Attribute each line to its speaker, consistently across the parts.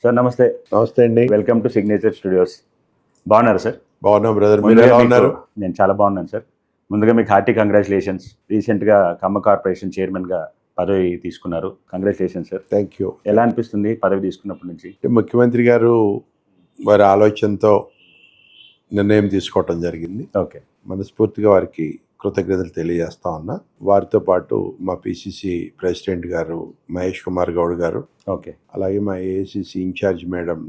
Speaker 1: Sir నమస్తే.
Speaker 2: నమస్తే అండి.
Speaker 1: Welcome to signature studios. బాగున్నారు సార్?
Speaker 2: బాగున్నాం బ్రదర్, మీరు ఎలా ఉన్నారు?
Speaker 1: నేను చాలా బాగున్నాను సార్. ముందుగా మీకు హార్టీ కంగ్రాచులేషన్స్. రీసెంట్గా కమ్మ కార్పొరేషన్ చైర్మన్గా పదవి తీసుకున్నారు. Congratulations sir.
Speaker 2: Thank you.
Speaker 1: ఎలా అనిపిస్తుంది పదవి తీసుకున్నప్పటి నుంచి?
Speaker 2: ముఖ్యమంత్రి గారు వారి ఆలోచనతో నిర్ణయం తీసుకోవటం జరిగింది.
Speaker 1: ఓకే,
Speaker 2: మనస్ఫూర్తిగా వారికి కృతజ్ఞతలు తెలియజేస్తా ఉన్నా. వారితో పాటు మా పిసిసి ప్రెసిడెంట్ గారు మహేష్ కుమార్ గౌడ్ గారు,
Speaker 1: ఓకే,
Speaker 2: అలాగే మా AICC incharge madam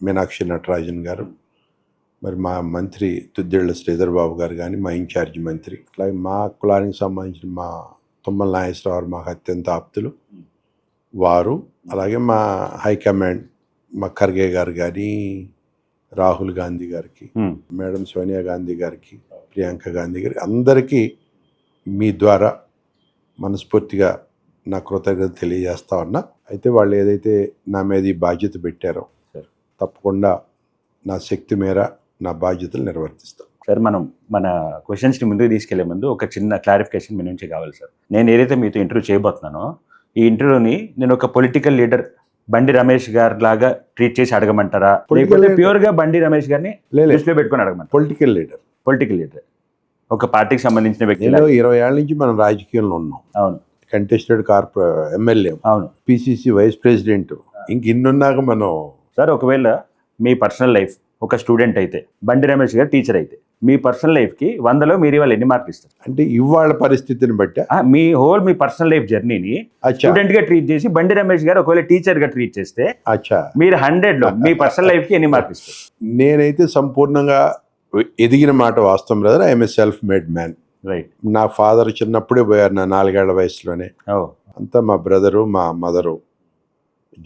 Speaker 2: Meenakshi Natarajan గారు, మరి మా మంత్రి తుద్దిళ్ల శ్రీధర్ బాబు గారు కానీ మా ఇన్ఛార్జ్ మంత్రి, అలాగే మా కులానికి సంబంధించిన మా తుమ్మల నాగేశ్వరరావు మాకు అత్యంత ఆప్తులు వారు, అలాగే మా హైకమాండ్ మా ఖర్గే గారు కానీ, రాహుల్ గాంధీ గారికి, మేడం సోనియా గాంధీ గారికి, ప్రియాంక గాంధీ గారికి, అందరికీ మీ ద్వారా మనస్ఫూర్తిగా నా కృతజ్ఞత తెలియజేస్తా ఉన్నా. అయితే వాళ్ళు ఏదైతే నా మీద ఈ బాధ్యత పెట్టారో తప్పకుండా నా శక్తి మేర నా బాధ్యతలు నిర్వర్తిస్తాను.
Speaker 1: సార్, మనం మన క్వశ్చన్స్ని ముందుకు తీసుకెళ్లే ముందు ఒక చిన్న క్లారిఫికేషన్ మీ నుంచి కావాలి సార్. నేను ఏదైతే మీతో ఇంటర్వ్యూ చేయబోతున్నానో ఈ ఇంటర్వ్యూని నేను ఒక పొలిటికల్ లీడర్ బండి రమేష్ గారి లాగా ట్రీట్ చేసి అడగమంటారా, లేకపోతే ప్యూర్ గా బండి రమేష్ గారిని దృష్టిలో పెట్టుకుని అడగమంటారా?
Speaker 2: పొలిటికల్ లీడర్, ఒక
Speaker 1: పార్టీకి సంబంధించిన వ్యక్తి.
Speaker 2: 20 ఏళ్ళ నుంచి మనం రాజకీయంలో ఉన్నాం.
Speaker 1: అవును.
Speaker 2: కంటెస్టెడ్ ఎమ్మెల్యే, అవును, పిసిసి వైస్ ప్రెసిడెంట్, ఇంక ఇన్నున్నాక మనం.
Speaker 1: సార్, ఒకవేళ మీ పర్సనల్ లైఫ్ ఒక స్టూడెంట్ అయితే, బండి రమేష్ గారు టీచర్ అయితే, మీ పర్సనల్ లైఫ్ కి 100లో మీరు ఇవాళ ఎన్ని మార్కులు ఇస్తారు?
Speaker 2: అంటే ఇవాళ పరిస్థితిని బట్టి
Speaker 1: మీ పర్సనల్ లైఫ్ జర్నీని స్టూడెంట్ గా ట్రీట్ చేసి బండి రమేష్ గారు ఒకవేళ టీచర్ గా ట్రీట్ చేస్తే మీరు 100లో మీ పర్సనల్ లైఫ్ కి ఎన్ని మార్కులు ఇస్తారు?
Speaker 2: నేనైతే సంపూర్ణంగా ఎదిగిన మాట వాస్తవం brother. I'm a self made man.
Speaker 1: Right.
Speaker 2: నా ఫాదర్ చిన్నప్పుడే పోయారు, నా 4 ఏళ్ల వయసులోనే. అంతా మా బ్రదరు మా మదరు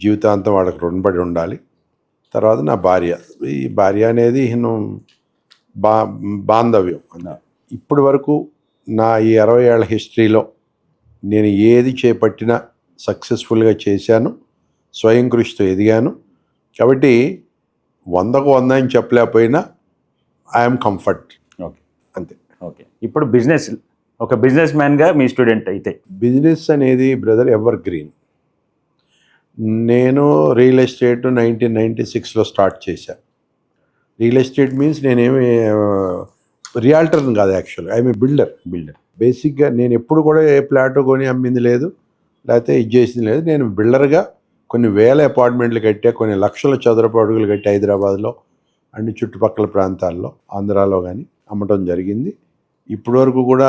Speaker 2: జీవితాంతం వాళ్ళకి రుణపడి ఉండాలి. తర్వాత నా భార్య, ఈ భార్య అనేది బాంధవ్యం. ఇప్పటి వరకు నా ఈ 60 ఏళ్ల హిస్టరీలో నేను ఏది చేపట్టినా సక్సెస్ఫుల్గా చేశాను, స్వయం కృషితో ఎదిగాను. కాబట్టి 100కు 100 అని చెప్పలేకపోయినా ఐఎమ్ కంఫర్ట్.
Speaker 1: ఓకే, అంతే. ఓకే, ఇప్పుడు ఒక బిజినెస్ మ్యాన్గా మీ స్టూడెంట్ అయితే,
Speaker 2: బిజినెస్ అనేది బ్రదర్ ఎవర్ గ్రీన్. నేను రియల్ ఎస్టేట్ 1996లో స్టార్ట్ చేశాను. రియల్ ఎస్టేట్ మీన్స్ నేనేమి రియాల్టర్ని కాదు, యాక్చువల్గా ఐఎమ్ ఏ బిల్డర్. బేసిక్గా నేను ఎప్పుడు కూడా ఏ ప్లాట్ కొని అమ్మింది లేదు, లేకపోతే ఇది చేసింది లేదు. నేను బిల్డర్గా కొన్ని వేల అపార్ట్మెంట్లు కట్టా, కొన్ని లక్షల చదరపు అడుగులు కట్టి హైదరాబాద్లో అన్ని చుట్టుపక్కల ప్రాంతాల్లో, ఆంధ్రాలో కానీ అమ్మటం జరిగింది. ఇప్పటి వరకు కూడా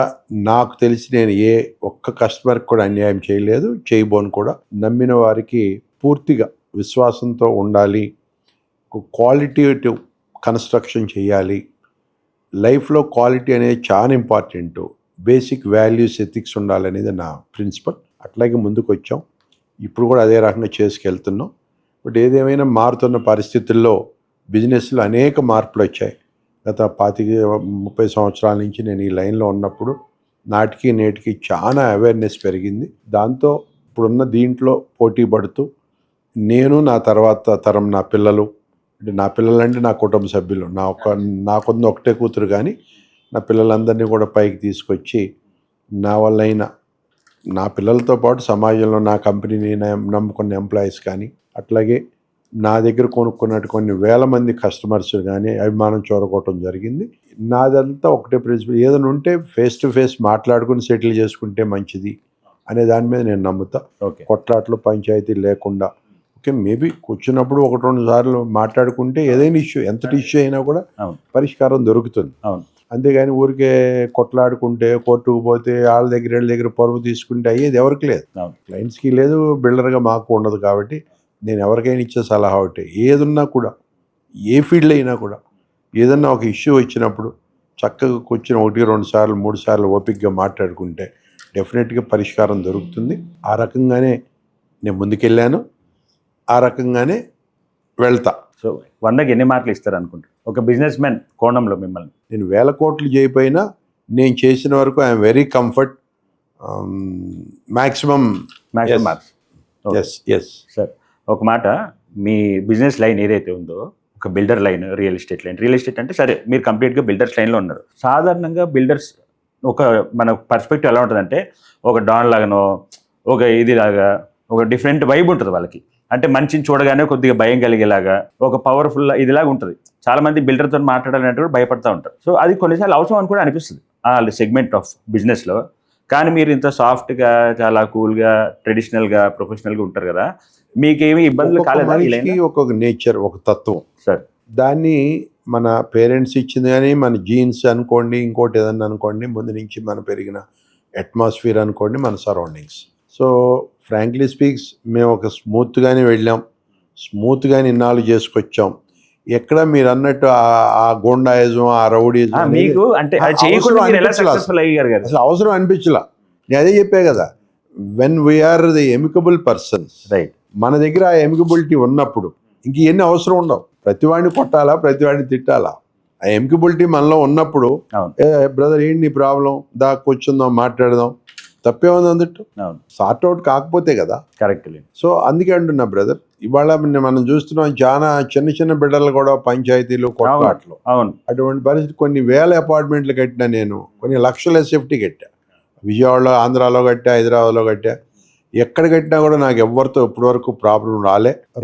Speaker 2: నాకు తెలిసి నేను ఏ ఒక్క కస్టమర్కి కూడా అన్యాయం చేయలేదు, చేయబోను కూడా. నమ్మిన వారికి పూర్తిగా విశ్వాసంతో ఉండాలి, క్వాలిటేటివ్ కన్స్ట్రక్షన్ చేయాలి. లైఫ్లో క్వాలిటీ అనేది చాలా ఇంపార్టెంట్. బేసిక్ వాల్యూస్, ఎథిక్స్ ఉండాలనేది నా ప్రిన్సిపల్. అట్లాగే ముందుకు వచ్చాం, ఇప్పుడు కూడా అదే రకంగా చేసుకెళ్తున్నాం. బట్ ఏదేమైనా మారుతున్న పరిస్థితుల్లో బిజినెస్లో అనేక మార్పులు వచ్చాయి. గత 25-30 సంవత్సరాల నుంచి నేను ఈ లైన్లో ఉన్నప్పుడు నాటికి నేటికి చాలా అవేర్నెస్ పెరిగింది. దాంతో ఇప్పుడున్న దీంట్లో పోటీ పడుతూ నేను, నా తర్వాత తరం నా పిల్లలు, అంటే నా పిల్లలంటే నా కుటుంబ సభ్యులు, నాకున్న ఒకటే కూతురు కానీ నా పిల్లలందరినీ కూడా పైకి తీసుకొచ్చి నా వల్లైన నా పిల్లలతో పాటు సమాజంలో నా కంపెనీని నమ్ముకున్న ఎంప్లాయీస్ కానీ, అట్లాగే నా దగ్గర కొనుక్కున్నట్టు కొన్ని వేల మంది కస్టమర్స్ కానీ అభిమానం చూరగొట్టడం జరిగింది. నాదంతా ఒకటే ప్రిన్సిపల్, ఏదైనా ఉంటే ఫేస్ టు ఫేస్ మాట్లాడుకుని సెటిల్ చేసుకుంటే మంచిది అనే దాని మీద నేను నమ్ముతా. కొట్లాట్లు పంచాయతీ లేకుండా, ఓకే, మేబీ కూర్చున్నప్పుడు 1-2 సార్లు మాట్లాడుకుంటే ఏదైనా ఇష్యూ, ఎంతటి ఇష్యూ అయినా కూడా పరిష్కారం దొరుకుతుంది. అంతేగాని ఊరికే కొట్లాడుకుంటే, కోర్టుకు పోతే, వీళ్ళ దగ్గర పరువు తీసుకుంటే అయ్యేది ఎవరికి లేదు, క్లయింట్స్కి లేదు, బిల్డర్గా మాకు ఉండదు. కాబట్టి నేను ఎవరికైనా ఇచ్చే సలహా ఒకటి, ఏదున్నా కూడా, ఏ ఫీల్డ్ అయినా కూడా, ఏదన్నా ఒక ఇష్యూ వచ్చినప్పుడు చక్కగా కూర్చొని 1-2 సార్లు 3 సార్లు ఓపికగా మాట్లాడుకుంటే డెఫినెట్గా పరిష్కారం దొరుకుతుంది. ఆ రకంగానే నేను ముందుకెళ్ళాను, ఆ రకంగానే వెళ్తా.
Speaker 1: సో 100కి ఎన్ని మార్కులు ఇస్తారు అనుకుంటారు ఒక బిజినెస్ మ్యాన్ కోణంలో మిమ్మల్ని?
Speaker 2: నేను 1000 కోట్లు చేయకపోయినా నేను చేసిన వరకు I'm very comfort. Maximum
Speaker 1: marks.
Speaker 2: Yes
Speaker 1: sir, ఒక మాట, మీ బిజినెస్ లైన్ ఏదైతే ఉందో, ఒక builder line, real estate line. Real estate అంటే సరే, మీరు కంప్లీట్గా బిల్డర్స్ లైన్లో ఉన్నారు. సాధారణంగా బిల్డర్స్ మన పర్స్పెక్టివ్ ఎలా ఉంటుందంటే, ఒక డాన్ లాగానో, ఒక ఇది లాగా, ఒక డిఫరెంట్ వైబ్ ఉంటుంది వాళ్ళకి. అంటే మనిషిని చూడగానే కొద్దిగా భయం కలిగేలాగా ఒక పవర్ఫుల్ ఇదిలాగా ఉంటుంది. చాలా మంది బిల్డర్తో మాట్లాడాలంటే కూడా భయపడతా ఉంటారు. సో అది కొన్నిసార్లు అవసరం అని కూడా అనిపిస్తుంది ఆ సెగ్మెంట్ ఆఫ్ బిజినెస్లో. కానీ మీరు ఇంత సాఫ్ట్గా, చాలా కూల్గా, ట్రెడిషనల్గా, ప్రొఫెషనల్గా ఉంటారు కదా, మీకేమి ఇబ్బందులు కాలేదా?
Speaker 2: మనిషికి ఒక్కొక్క నేచర్, ఒక తత్వం.
Speaker 1: సార్
Speaker 2: దాన్ని మన పేరెంట్స్ ఇచ్చింది కానీ, మన జీన్స్ అనుకోండి, ఇంకోటి ఏదన్నా అనుకోండి, ముందు నుంచి మనం పెరిగిన అట్మాస్ఫియర్ అనుకోండి, మన సరౌండింగ్స్. సో ఫ్రాంక్లీ స్పీక్స్ మేము ఒక స్మూత్గానే వెళ్ళాం, స్మూత్గానే ఇన్నాళ్ళు చేసుకొచ్చాం. ఎక్కడ మీరు అన్నట్టు ఆ గోండాయిజం, ఆ రౌడీజం
Speaker 1: మీకు అంటే అది చేయకుండా మీరు ఎలా సక్సెస్ఫుల్ అయ్యారు కదా?
Speaker 2: అసలు అవసరం అనిపించలా. నేను అదే చెప్పా కదా, when we are the amicable persons,
Speaker 1: right,
Speaker 2: మన దగ్గర ఆ ఎమికబిలిటీ ఉన్నప్పుడు ఇంక ఎన్ని అవసరం ఉండవు. ప్రతివాడిని కొట్టాలా, ప్రతివాడిని తిట్టాలా? ఆ ఎమికబిలిటీ మనలో ఉన్నప్పుడు, ఏ బ్రదర్ ఏంటి నీ ప్రాబ్లం, దా కూర్చుందాం, మాట్లాడదాం, తప్పే ఉంది అందుట్టు. సార్ట్ అవుట్ కాకపోతే కదా.
Speaker 1: కరెక్ట్.
Speaker 2: సో అందుకే అంటున్నా బ్రదర్, ఇవాళ మనం చూస్తున్నాం చాలా చిన్న చిన్న బిడ్డలు కూడా పంచాయతీలు, కొట్లాట్లు. అటువంటి పరిస్థితి. కొన్ని వేల అపార్ట్మెంట్లు కట్టినా నేను, కొన్ని లక్షల సేఫ్టీ కట్టా. విజయవాడలో, ఆంధ్రాలో కట్టా, హైదరాబాద్లో కట్టా. ఎక్కడ కట్టినా కూడా నాకు ఎవరితో ఇప్పటివరకు ప్రాబ్లం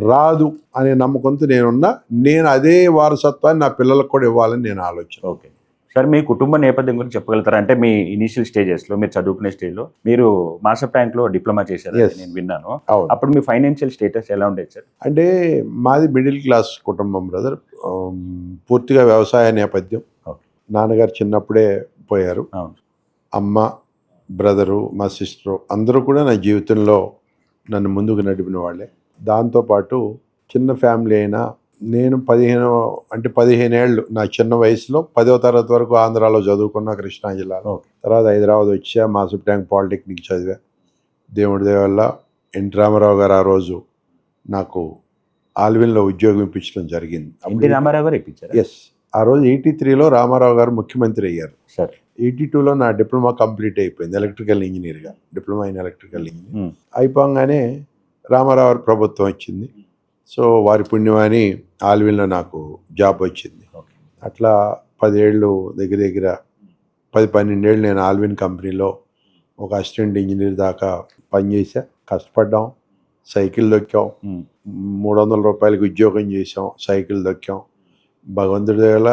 Speaker 2: రాదు అనే నమ్మకంతో నేనున్నా. నేను అదే వారసత్వాన్ని నా పిల్లలకు కూడా ఇవ్వాలని నేను ఆలోచన.
Speaker 1: ఓకే సార్, మీ కుటుంబ నేపథ్యం గురించి చెప్పగలుగుతారా? అంటే మీ ఇనిషియల్ స్టేజెస్లో, మీరు చదువుకునే స్టేజ్లో మీరు మాస్టర్ ట్యాంక్లో డిప్లొమా చేశారు, నేను విన్నాను. అప్పుడు మీ ఫైనాన్షియల్ స్టేటస్ ఎలా ఉండేది సార్?
Speaker 2: అంటే మాది మిడిల్ క్లాస్ కుటుంబం బ్రదర్, పూర్తిగా వ్యవసాయ నేపథ్యం. నాన్నగారు చిన్నప్పుడే పోయారు. అమ్మ, బ్రదరు, మా సిస్టరు అందరూ కూడా నా జీవితంలో నన్ను ముందుకు నడిపిన వాళ్ళే. దాంతోపాటు చిన్న ఫ్యామిలీ అయినా, నేను 15 ఏళ్ళు నా చిన్న వయసులో 10వ తరగతి వరకు ఆంధ్రాలో చదువుకున్నా, కృష్ణా జిల్లాలో. తర్వాత హైదరాబాద్ వచ్చా, మాస్టర్ ట్యాంక్ పాలిటెక్నిక్ చదివా. దేవుడి దయ వల్ల ఎన్టీ రామారావు గారు ఆ రోజు నాకు ఆల్విన్లో ఉద్యోగం ఇప్పించడం జరిగింది.
Speaker 1: రామారావు గారు ఇప్పించారు?
Speaker 2: ఎస్. ఆ రోజు 83లో రామారావు గారు ముఖ్యమంత్రి అయ్యారు సార్. 82లో నా డిప్లొమా కంప్లీట్ అయిపోయింది, ఎలక్ట్రికల్ ఇంజనీర్గా, డిప్లొమా ఇన్ ఎలక్ట్రికల్ ఇంజనీర్. అయిపోగానే రామారావు ప్రభుత్వం వచ్చింది. సో వారి పుణ్యమని ఆల్విన్లో నాకు జాబ్ వచ్చింది. అట్లా 10 ఏళ్ళు, దగ్గర దగ్గర 10-12 ఏళ్ళు నేను ఆల్విన్ కంపెనీలో ఒక అసిస్టెంట్ ఇంజనీర్ దాకా పనిచేసా. కష్టపడ్డాం, సైకిల్ దొక్కాం, 300 రూపాయలకి ఉద్యోగం చేసాం, సైకిల్ దొక్కాం. భగవంతుడి వల్ల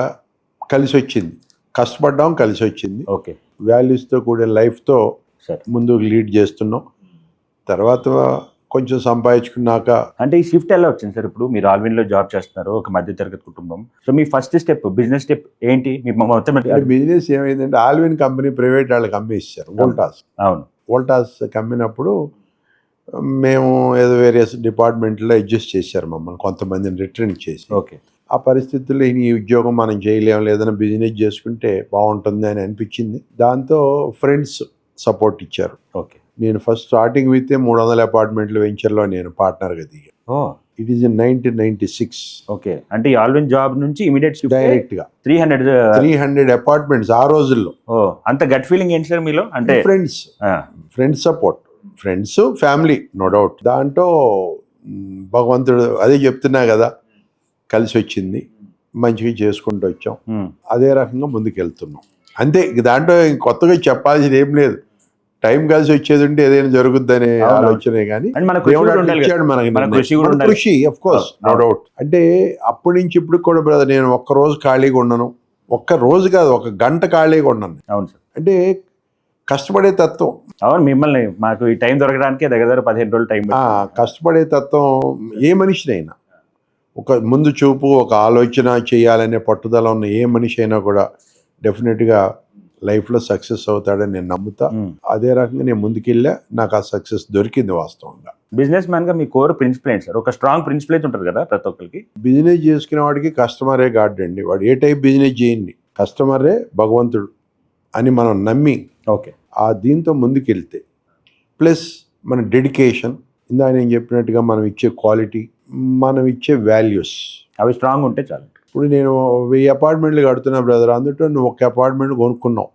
Speaker 2: కలిసి వచ్చింది, కష్టపడ్డాం, కలిసి వచ్చింది.
Speaker 1: ఓకే,
Speaker 2: వాల్యూస్తో కూడిన లైఫ్తో ముందుకు లీడ్ చేస్తున్నాం. తర్వాత కొంచెం సంపాదించుకున్నాక,
Speaker 1: అంటే ఈ షిఫ్ట్ ఎలా వచ్చింది సార్? ఇప్పుడు మీరు ఆల్విన్లో జాబ్ చేస్తున్నారు, ఒక మధ్యతరగతి కుటుంబం. సో మీ ఫస్ట్ స్టెప్, బిజినెస్ స్టెప్ ఏంటి? మీ మొత్తం
Speaker 2: బిజినెస్ ఏమైందంటే, ఆల్విన్ కంపెనీ ప్రైవేట్ వాళ్ళకి అమ్మేసారు, వోల్టాస్.
Speaker 1: అవును,
Speaker 2: వోల్టాస్ కమ్మినప్పుడు మేము ఏదో వేరియస్ డిపార్ట్మెంట్లో అడ్జస్ట్ చేశారు మమ్మల్ని, కొంతమందిని రిటర్న్ చేసి.
Speaker 1: ఓకే,
Speaker 2: ఆ పరిస్థితుల్లో ఈ ఉద్యోగం మనం చేయలేము, లేదన్నా బిజినెస్ చేసుకుంటే బాగుంటుంది అని అనిపించింది. దాంతో ఫ్రెండ్స్ సపోర్ట్ ఇచ్చారు.
Speaker 1: ఓకే,
Speaker 2: నేను ఫస్ట్ స్టార్టింగ్ విత్ 300 అపార్ట్మెంట్ల వెంచర్లో నేను పార్ట్నర్గా దిగాను. It is in 1996.
Speaker 1: ఓకే, అంటే ఈ ఆల్విన్ జాబ్ నుంచి ఇమీడియట్
Speaker 2: డైరెక్ట్గా
Speaker 1: 300
Speaker 2: అపార్ట్మెంట్స్ ఆ రోజుల్లో.
Speaker 1: అంత గట్ ఫీలింగ్ ఏంటి సార్ మీలో? అంటే
Speaker 2: friends support, friends, family, no doubt. దాంట్లో భగవంతుడు అదే చెప్తున్నా కదా, కలిసి వచ్చింది, మంచిగా చేసుకుంటూ వచ్చాం. అదే రకంగా ముందుకెళ్తున్నాం అంతే. దాంట్లో కొత్తగా చెప్పాల్సింది ఏం లేదు. టైం కలిసి వచ్చేది ఉంటే ఏదైనా జరుగుద్దనే ఆలోచనే కానీ, కృషి ఆఫ్ కోర్స్, నో డౌట్. అంటే అప్పటి నుంచి ఇప్పుడు కూడా బ్రదర్, నేను ఒక్క రోజు ఖాళీగా ఉండను. ఒక్క రోజు కాదు, ఒక గంట ఖాళీగా ఉండను.
Speaker 1: అవును సార్.
Speaker 2: అంటే కష్టపడే తత్వం.
Speaker 1: అవును, మిమ్మల్ని మాకు ఈ టైం దొరకడానికి దగ్గర 15 రోజులు టైం.
Speaker 2: కష్టపడే తత్వం ఏ మనిషినైనా, ఒక ముందు చూపు, ఒక ఆలోచన చేయాలనే పట్టుదల ఉన్న ఏ మనిషి అయినా కూడా డెఫినెట్గా లైఫ్లో సక్సెస్ అవుతాడని నేను నమ్ముతా. అదే రకంగా నేను ముందుకెళ్ళా, నాకు ఆ సక్సెస్ దొరికింది వాస్తవంగా.
Speaker 1: బిజినెస్ మ్యాన్గా మీ కోర్ ప్రిన్సిపల్ ఏంటి సార్? ఒక స్ట్రాంగ్ ప్రిన్సిపల్ అయితే ఉంటుంది కదా ప్రతి ఒక్కరికి.
Speaker 2: బిజినెస్ చేసుకునే వాడికి కస్టమరే గాడ్ అండి. వాడు ఏ టైప్ బిజినెస్ చేయండి, కస్టమరే భగవంతుడు అని మనం నమ్మి,
Speaker 1: ఓకే,
Speaker 2: ఆ దీంతో ముందుకెళ్తే, ప్లస్ మన డెడికేషన్, ఇందా నేను చెప్పినట్టుగా మనం ఇచ్చే క్వాలిటీ, మనం ఇచ్చే వాల్యూస్,
Speaker 1: అవి స్ట్రాంగ్ ఉంటే చాలు.
Speaker 2: ఇప్పుడు నేను 1000 అపార్ట్మెంట్లు కడుతున్నా బ్రదర్, అందులో నువ్వు ఒక అపార్ట్మెంట్ కొనుక్కున్నావు.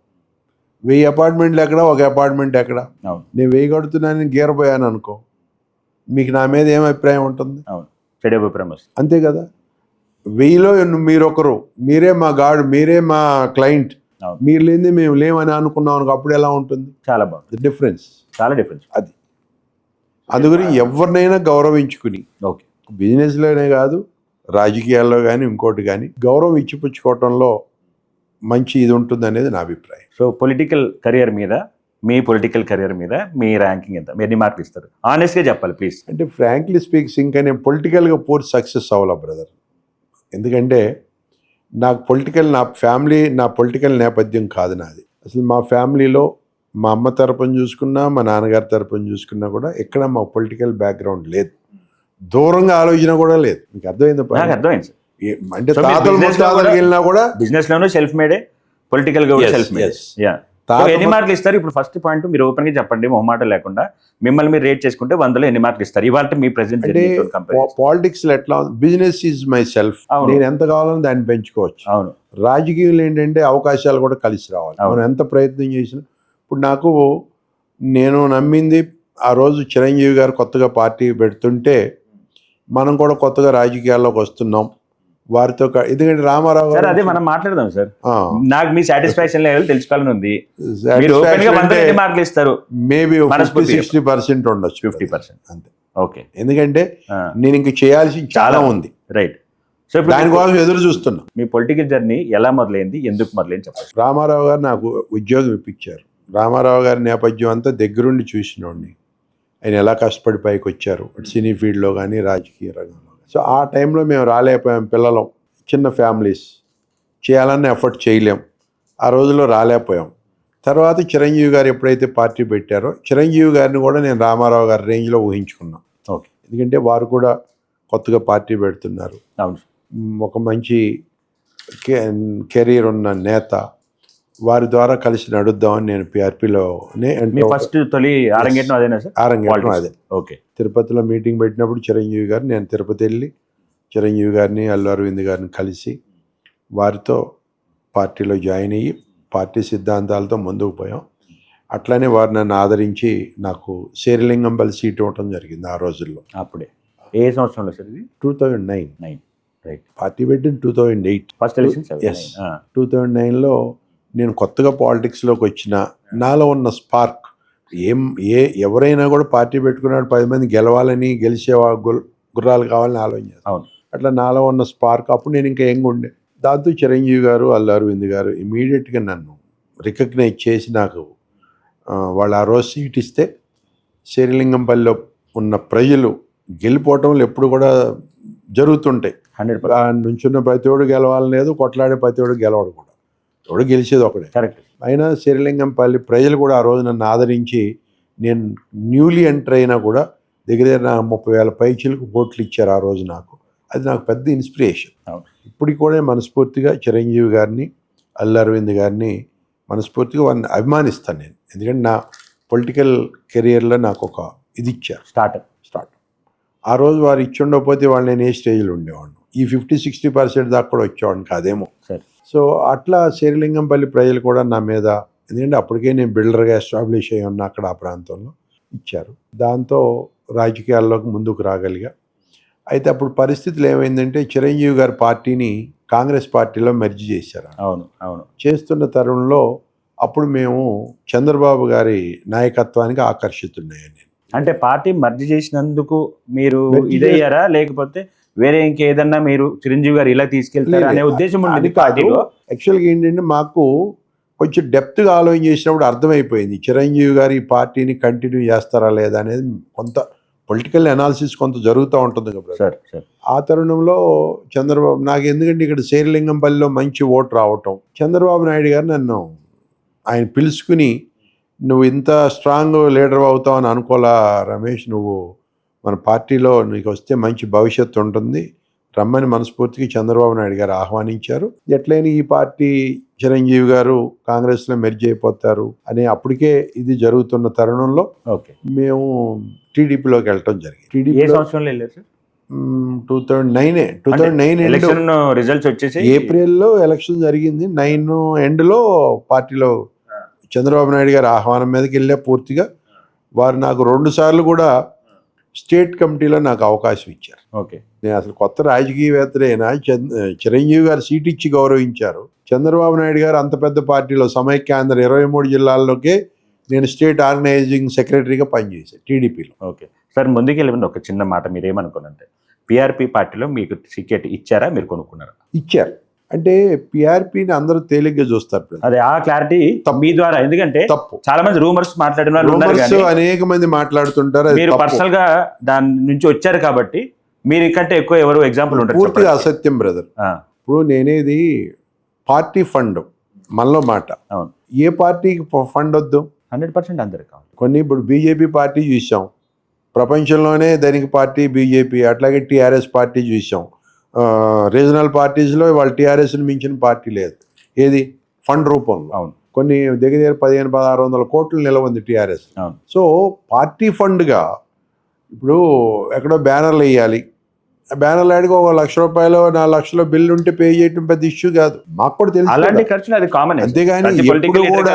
Speaker 2: 1000 అపార్ట్మెంట్లు ఎక్కడ, ఒక అపార్ట్మెంట్ ఎక్కడ? నేను 1000 కడుతున్నాను, గీరపోయాను అనుకో, మీకు నా మీద ఏం అభిప్రాయం ఉంటుంది?
Speaker 1: చెడు అభిప్రాయం వస్తుంది,
Speaker 2: అంతే కదా. 1000లో మీరొకరు, మీరే మా గాడ్, మీరే మా క్లయింట్, మీరు లేనిది మేము లేమని అనుకున్నాం అనుకో, అప్పుడు ఎలా ఉంటుంది?
Speaker 1: చాలా బాగుంది.
Speaker 2: డిఫరెన్స్,
Speaker 1: చాలా డిఫరెన్స్.
Speaker 2: అది అందుకని ఎవరినైనా గౌరవించుకుని,
Speaker 1: ఓకే.
Speaker 2: బిజినెస్లోనే కాదు రాజకీయాల్లో కానీ ఇంకోటి కానీ గౌరవం ఇచ్చిపుచ్చుకోవటంలో మంచి ఇది ఉంటుంది అనేది నా అభిప్రాయం.
Speaker 1: సో పొలిటికల్ కెరియర్ మీద, మీ పొలిటికల్ కెరియర్ మీద మీ ర్యాంకింగ్ ఎంత, మీరు ఎన్ని మార్కులు ఇస్తారు? ఆనెస్ట్గా చెప్పాలి ప్లీజ్.
Speaker 2: అంటే ఫ్రాంక్లీ స్పీక్స్ ఇంకా నేను పొలిటికల్గా పూర్తి సక్సెస్ అవ్వాలా బ్రదర్. ఎందుకంటే నాకు నా పొలిటికల్ నేపథ్యం కాదు నాది. అసలు మా ఫ్యామిలీలో మా అమ్మ తరపున చూసుకున్నా, మా నాన్నగారి తరపున చూసుకున్నా కూడా ఎక్కడ మా పొలిటికల్ బ్యాక్గ్రౌండ్ లేదు, దూరంగా ఆలోచన కూడా లేదు. మీకు అర్థమైంది?
Speaker 1: నాకు అర్థమైంది సార్.
Speaker 2: అంటే తాతలు ముత్తాతలకు వెళ్ళినా కూడా
Speaker 1: బిజినెస్ లోనూ సెల్ఫ్ మేడే, పొలిటికల్ గా సెల్ఫ్ మేడ్. ఎన్ని మార్కులు ఇస్తారు? ఇప్పుడు ఫస్ట్ పాయింట్ మీరు ఓపెన్ గా చెప్పండి, మొహమాట లేకుండా. మిమ్మల్ని మీరు రేట్ చేసుకుంటే 100లో ఎన్ని మార్కులు ఇస్తారు ఇవాళ మీ ప్రెసెంట్?
Speaker 2: పాలిటిక్స్ లో ఎట్లా, బిజినెస్ ఈజ్ మై సెల్ఫ్. నేను ఎంత కావాలని దాన్ని పెంచుకోవచ్చు.
Speaker 1: అవును.
Speaker 2: రాజకీయాలు ఏంటంటే అవకాశాలు కూడా కలిసి రావాలి. మనం ఎంత ప్రయత్నం చేసినా. ఇప్పుడు నేను నమ్మింది ఆ రోజు చిరంజీవి గారు కొత్తగా పార్టీ పెడుతుంటే మనం కూడా కొత్తగా రాజకీయాల్లోకి వస్తున్నాం వారితో. ఎందుకంటే రామారావు గారు,
Speaker 1: అదే మనం మాట్లాడదాం సార్. నాకు మీ సాటిస్ఫాక్షన్ లెవెల్ తెలుసుకోవాలని ఉంది. మీరు ఓపెన్ గా 100 ఎన్ని మార్కులు ఇస్తారు?
Speaker 2: మేబీ 50-60% ఉండొచ్చు.
Speaker 1: 50%
Speaker 2: అంతే.
Speaker 1: ఓకే.
Speaker 2: ఎందుకంటే నేను ఇంక చేయాల్సి చాలా ఉంది.
Speaker 1: రైట్. సో ఇప్పుడు
Speaker 2: దానికోసం ఎదురు చూస్తున్నా.
Speaker 1: మీ పొలిటికల్ జర్నీ ఎలా మొదలైంది, ఎందుకు మొదలైంది చెప్పండి.
Speaker 2: రామారావు గారు నాకు ఉద్యోగం ఇప్పించారు. రామారావు గారి నేపథ్యం అంతా దగ్గరుండి చూసినోడిని. ఆయన ఎలా కష్టపడి పైకి వచ్చారు సినీ ఫీల్డ్లో కానీ రాజకీయ రంగంలో. సో ఆ టైంలో మేము రాలేకపోయాం. పిల్లలం, చిన్న ఫ్యామిలీస్, చేయాలన్న ఎఫర్ట్ చేయలేం. ఆ రోజుల్లో రాలేకపోయాం. తర్వాత చిరంజీవి గారు ఎప్పుడైతే పార్టీ పెట్టారో, చిరంజీవి గారిని కూడా నేను రామారావు గారి రేంజ్లో ఊహించుకున్నాను.
Speaker 1: ఓకే.
Speaker 2: ఎందుకంటే వారు కూడా కొత్తగా పార్టీ పెడుతున్నారు.
Speaker 1: అవును.
Speaker 2: ఒక మంచి కెరీర్ ఉన్న నేత, వారి ద్వారా కలిసి నడుద్దామని నేను పిఆర్పీలోనే
Speaker 1: ఫస్ట్ తొలి ఆరంగేటం అదేనా సార్?
Speaker 2: ఆరంగేటం అదే.
Speaker 1: ఓకే.
Speaker 2: తిరుపతిలో మీటింగ్ పెట్టినప్పుడు చిరంజీవి గారు, నేను తిరుపతి వెళ్ళి చిరంజీవి గారిని, అల్లు అరవింద్ గారిని కలిసి వారితో పార్టీలో జాయిన్ అయ్యి పార్టీ సిద్ధాంతాలతో ముందుకు పోయాం. అట్లానే వారు నన్ను ఆదరించి నాకు శేరిలింగంపల్లి సీట్ ఇవ్వటం జరిగింది ఆ రోజుల్లో.
Speaker 1: అప్పుడే ఏ సంవత్సరంలో సార్ ఇది?
Speaker 2: 2009.
Speaker 1: రైట్.
Speaker 2: పార్టీ పెట్టిన 2008
Speaker 1: ఫస్ట్ ఎలక్షన్.
Speaker 2: 2009లో నేను కొత్తగా పాలిటిక్స్లోకి వచ్చిన నాలో ఉన్న స్పార్క్, ఎవరైనా కూడా పార్టీ పెట్టుకున్నాడు 10 మంది గెలవాలని, గెలిచే గుర్రాలు కావాలని ఆలోచించాను. అట్లా నాలో ఉన్న స్పార్క్. అప్పుడు నేను ఇంకా యంగ్ ఉండే. దాంతో చిరంజీవి గారు, అల్లు అరవింద్ గారు ఇమీడియట్గా నన్ను రికగ్నైజ్ చేసి నాకు వాళ్ళు ఆ రోజు సీట్ ఇస్తే, శేరిలింగంపల్లిలో ఉన్న ప్రజలు గెలిపోవటంలో ఎప్పుడు కూడా జరుగుతుంటాయి.
Speaker 1: 100%
Speaker 2: నుంచున్న ప్రతివాడు గెలవాలని లేదు, కొట్లాడే ప్రతివాడు గెలవడు కూడా, ఎవడు గెలిచేది ఒకడే.
Speaker 1: కరెక్ట్.
Speaker 2: అయినా శేరిలింగంపల్లి ప్రజలు కూడా ఆ రోజు నన్ను ఆదరించి, నేను న్యూలీ ఎంటర్ అయినా కూడా దగ్గర 30,000 పైచీలకు ఓట్లు ఇచ్చారు ఆ రోజు నాకు. అది నాకు పెద్ద ఇన్స్పిరేషన్. ఇప్పటికి కూడా మనస్ఫూర్తిగా చిరంజీవి గారిని, అల్లు అరవింద్ గారిని మనస్ఫూర్తిగా వారిని అభిమానిస్తాను నేను. ఎందుకంటే నా పొలిటికల్ కెరియర్లో నాకు ఒక ఇది ఇచ్చారు, స్టార్ట్. ఆ రోజు వారు ఇచ్చి ఉండకపోతే వాళ్ళు నేను ఏ స్టేజ్లో ఉండేవాడిని, ఈ 50-60% దాకా కూడా వచ్చేవాడిని కాదేమో. సో అట్లా శేరిలింగంపల్లి ప్రజలు కూడా నా మీద, ఎందుకంటే అప్పటికే నేను బిల్డర్గా ఎస్టాబ్లిష్ అయ్యి ఉన్నా అక్కడ ఆ ప్రాంతంలో, ఇచ్చారు. దాంతో రాజకీయాల్లోకి ముందుకు రాగలిగా. అయితే అప్పుడు పరిస్థితులు ఏమైందంటే చిరంజీవి గారి పార్టీని కాంగ్రెస్ పార్టీలో మెర్జ్ చేశారు.
Speaker 1: అవును.
Speaker 2: చేస్తున్న తరుణంలో అప్పుడు మేము చంద్రబాబు గారి నాయకత్వానికి ఆకర్షితున్నాయని.
Speaker 1: అంటే పార్టీ మర్జ్ చేసినందుకు మీరు ఇదయ్యారా, లేకపోతే వేరే ఇంకేదన్నా మీరు చిరంజీవి గారు ఇలా తీసుకెళ్తారా అనే ఉద్దేశం ఉండేది పార్టీలో?
Speaker 2: యాక్చువల్గా ఏంటంటే మాకు కొంచెం డెప్త్గా ఆలోచన చేసినప్పుడు అర్థమైపోయింది చిరంజీవి గారు ఈ పార్టీని కంటిన్యూ చేస్తారా లేదా అనేది. కొంత పొలిటికల్ అనాలిసిస్ కొంత జరుగుతూ ఉంటుంది కదా
Speaker 1: సార్.
Speaker 2: ఆ తరుణంలో చంద్రబాబు, నాకు ఎందుకంటే ఇక్కడ శేరిలింగంపల్లిలో మంచి ఓటు రావటం, చంద్రబాబు నాయుడు గారు నన్ను ఆయన పిలుచుకుని, నువ్వు ఇంత స్ట్రాంగ్ లీడర్ అవుతావు అని అనుకోలా రమేష్, నువ్వు మన పార్టీలో నీకు వస్తే మంచి భవిష్యత్తు ఉంటుంది, రమ్మని మనస్ఫూర్తిగా చంద్రబాబు నాయుడు గారు ఆహ్వానించారు. ఎట్లయినా ఈ పార్టీ చిరంజీవి గారు కాంగ్రెస్లో మెర్జ్ అయిపోతారు అనే అప్పటికే ఇది జరుగుతున్న తరుణంలో మేము టీడీపీలోకి వెళ్ళటం జరిగింది.
Speaker 1: టీడీపీ సంవత్సరంలో వెళ్ళారు సార్?
Speaker 2: 2009
Speaker 1: రిజల్ట్స్ వచ్చేసి
Speaker 2: ఏప్రిల్లో ఎలక్షన్ జరిగింది. 9 ఎండ్లో పార్టీలో చంద్రబాబు నాయుడు గారి ఆహ్వానం మీదకి వెళ్ళా. పూర్తిగా వారు నాకు 2 సార్లు కూడా స్టేట్ కమిటీలో నాకు అవకాశం ఇచ్చారు. నేను అసలు కొత్త రాజకీయవేత్తలైనా చిరంజీవి గారు సీట్ ఇచ్చి గౌరవించారు. చంద్రబాబు నాయుడు గారు అంత పెద్ద పార్టీలో సమైక్యాంధ్ర 23 జిల్లాల్లోకే నేను స్టేట్ ఆర్గనైజింగ్ సెక్రటరీగా పనిచేశాను టీడీపీలో.
Speaker 1: సార్ ముందుకెళ్ళి ఒక చిన్న మాట మీరేమనుకోనంటే పిఆర్పి పార్టీలో మీకు టికెట్ ఇచ్చారా, మీరు కొనుక్కున్నారా?
Speaker 2: ఇచ్చారు. అంటే పిఆర్పిని అందరూ తేలిగ్గా చూస్తారు ప్రజలు.
Speaker 1: అదే ఆ క్లారిటీ మీ ద్వారా, ఎందుకంటే
Speaker 2: తప్పు.
Speaker 1: చాలా మంది రూమర్స్ మాట్లాడిన వాళ్ళు ఉన్నారు
Speaker 2: రూమర్స్
Speaker 1: కానీ
Speaker 2: అనేక మంది మాట్లాడుతుంటారు. అది
Speaker 1: మీరు
Speaker 2: తప్పు.
Speaker 1: పర్సనల్ గా దాని నుంచి వచ్చారు కాబట్టి మీరు కంటే ఎక్కువ ఎవరు ఎగ్జాంపుల్ ఉంటారు.
Speaker 2: పూర్తిగా అసత్యం బ్రదర్. ఇప్పుడు నేనేది పార్టీ ఫండ్ మనలో మాట.
Speaker 1: అవును.
Speaker 2: ఏ పార్టీకి ఫండ్ వద్దు?
Speaker 1: 100% అందరికి కావాలి.
Speaker 2: కొన్ని ఇప్పుడు బీజేపీ పార్టీ చూసాం, ప్రపంచంలోనే ధనిక పార్టీ బీజేపీ. అట్లాగే టీఆర్ఎస్ పార్టీ చూసాం. రీజనల్ పార్టీస్లో వాళ్ళ టీఆర్ఎస్ని మించిన పార్టీ లేదు. ఏది? ఫండ్ రూపంలో.
Speaker 1: అవును.
Speaker 2: కొన్ని దగ్గర 1500-1600 కోట్లు నిలవ ఉంది టీఆర్ఎస్.
Speaker 1: అవును.
Speaker 2: సో పార్టీ ఫండ్గా ఇప్పుడు ఎక్కడో బ్యానర్లు వేయాలి, బ్యానర్లు ఆడికి ఒక ₹1,00,000 4 లక్షల బిల్లు ఉంటే పే చేయడం పెద్ద ఇష్యూ కాదు. మాకు కూడా తెలుసు
Speaker 1: అలాంటి ఖర్చులు అది కామన్.
Speaker 2: అంతేగాని ఎప్పుడు కూడా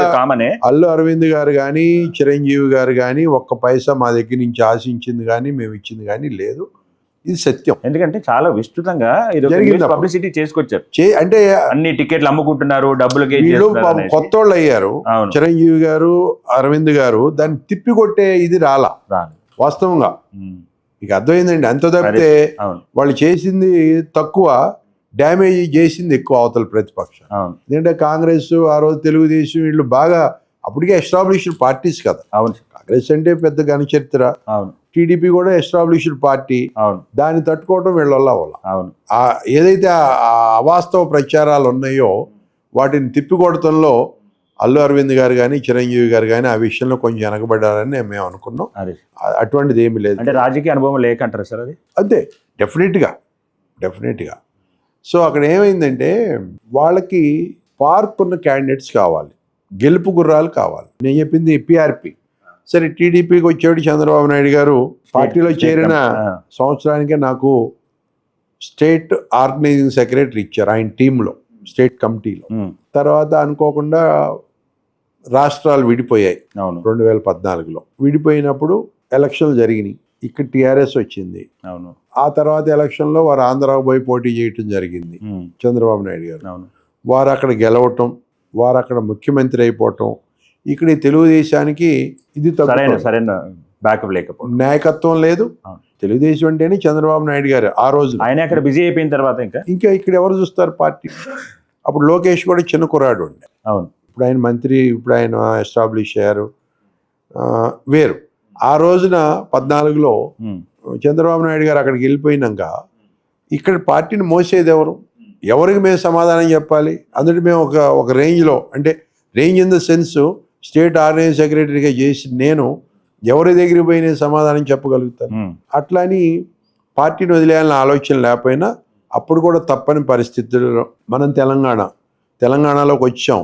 Speaker 2: అల్లు అరవింద్ గారు కానీ చిరంజీవి గారు కానీ ఒక్క పైసా మా దగ్గర నుంచి ఆశించింది కానీ మేము ఇచ్చింది కానీ లేదు. ఇది సత్యం.
Speaker 1: ఎందుకంటే చాలా విస్తృతంగా పబ్లిసిటీ చేసుకొచ్చారు. అంటే అన్ని టికెట్లు అమ్ముకుంటున్నారు, డబ్బులకి
Speaker 2: కొత్త వాళ్ళు అయ్యారు. చిరంజీవి గారు, అరవింద్ గారు దాన్ని తిప్పికొట్టే ఇది రాలా వాస్తవంగా. ఇక అర్థమైందండి. అంత తప్పితే వాళ్ళు చేసింది తక్కువ, డ్యామేజ్ చేసింది ఎక్కువ అవతల ప్రతిపక్షం. ఎందుకంటే కాంగ్రెస్, ఆ రోజు తెలుగుదేశం, వీళ్ళు బాగా అప్పటికే ఎస్టాబ్లిష్డ్ పార్టీస్ కదా. కాంగ్రెస్ అంటే పెద్ద ఘన చరిత్ర. టీడీపీ కూడా ఎస్టాబ్లిష్డ్ పార్టీ. దాన్ని తట్టుకోవడం వీళ్ళ వల్ల ఏదైతే అవాస్తవ ప్రచారాలు ఉన్నాయో వాటిని తిప్పికొడతంలో అల్లు అరవింద్ గారు కానీ చిరంజీవి గారు కానీ ఆ విషయంలో కొంచెం వెనకబడ్డారని మేము అనుకున్నాం. అటువంటిది ఏమి లేదు.
Speaker 1: అంటే రాజకీయ అనుభవం లేకంటారు సార్ అది?
Speaker 2: అంతే, డెఫినెట్గా. సో అక్కడ ఏమైందంటే వాళ్ళకి పార్క్ ఉన్న క్యాండిడేట్స్ కావాలి, గెలుపు గుర్రాలు కావాలి. నేను చెప్పింది పిఆర్పి. సరే, టీడీపీకి వచ్చాడు చంద్రబాబు నాయుడు గారు. పార్టీలో చేరిన సంవత్సరానికే నాకు స్టేట్ ఆర్గనైజింగ్ సెక్రటరీ ఇచ్చారు ఆయన టీంలో, స్టేట్ కమిటీలో. తర్వాత అనుకోకుండా రాష్ట్రాలు విడిపోయాయి 2014లో. విడిపోయినప్పుడు ఎలక్షన్లు జరిగినాయి. ఇక్కడ టీఆర్ఎస్ వచ్చింది. ఆ తర్వాత ఎలక్షన్లో వారు ఆంధ్రాకు పోయి పోటీ చేయటం జరిగింది చంద్రబాబు నాయుడు గారు. వారు అక్కడ గెలవటం, వారు అక్కడ ముఖ్యమంత్రి అయిపోవటం. ఇక్కడ తెలుగుదేశానికి ఇది
Speaker 1: సరైన బ్యాకప్ లేకపోవడం,
Speaker 2: నాయకత్వం లేదు. తెలుగుదేశం అంటేనే చంద్రబాబు నాయుడు గారు. ఆ రోజు
Speaker 1: ఆయన అక్కడ బిజీ అయిపోయిన తర్వాత
Speaker 2: ఇంకా ఇక్కడ ఎవరు చూస్తారు పార్టీ? అప్పుడు లోకేష్ కూడా చిన్న కుర్రాడు ఉండే. ఇప్పుడు ఆయన మంత్రి, ఇప్పుడు ఆయన ఎస్టాబ్లిష్ అయ్యారు. వేరు. ఆ రోజున 14లో చంద్రబాబు నాయుడు గారు అక్కడికి వెళ్ళిపోయినాక ఇక్కడ పార్టీని మోసేది ఎవరు? ఎవరికి మేము సమాధానం చెప్పాలి? అందుకే మేము ఒక రేంజ్లో, అంటే range in the sense state organizing సెక్రటరీగా చేసి నేను ఎవరి దగ్గరికి పోయి నేను సమాధానం చెప్పగలుగుతాను? అట్లా అని పార్టీని వదిలేయాలని ఆలోచన లేకపోయినా అప్పుడు కూడా తప్పని పరిస్థితుల్లో మనం తెలంగాణలోకి వచ్చాం.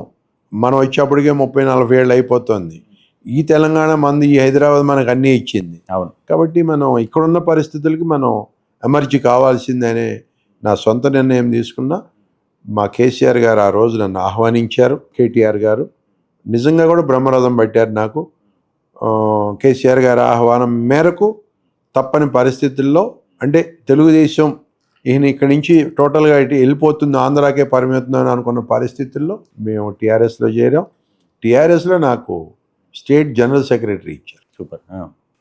Speaker 2: మనం వచ్చేప్పటికే 30-40 ఏళ్ళు అయిపోతుంది. ఈ తెలంగాణ మంది, ఈ హైదరాబాద్ మనకు అన్నీ ఇచ్చింది. కాబట్టి మనం ఇక్కడున్న పరిస్థితులకి మనం ఎమర్జీ కావాల్సిందనే నా సొంత నిర్ణయం తీసుకున్నా. మా కేసీఆర్ గారు ఆ రోజు నన్ను ఆహ్వానించారు. కేటీఆర్ గారు నిజంగా కూడా బ్రహ్మరథం పట్టారు నాకు. కేసీఆర్ గారి ఆహ్వానం మేరకు తప్పని పరిస్థితుల్లో, అంటే తెలుగుదేశం ఈయన ఇక్కడి నుంచి టోటల్గా ఇటు వెళ్ళిపోతుంది, ఆంధ్రాకే పరిమితం అనుకున్న పరిస్థితుల్లో మేము టీఆర్ఎస్లో చేరాం. టీఆర్ఎస్లో నాకు స్టేట్ జనరల్ సెక్రటరీ ఇచ్చారు.
Speaker 1: సూపర్.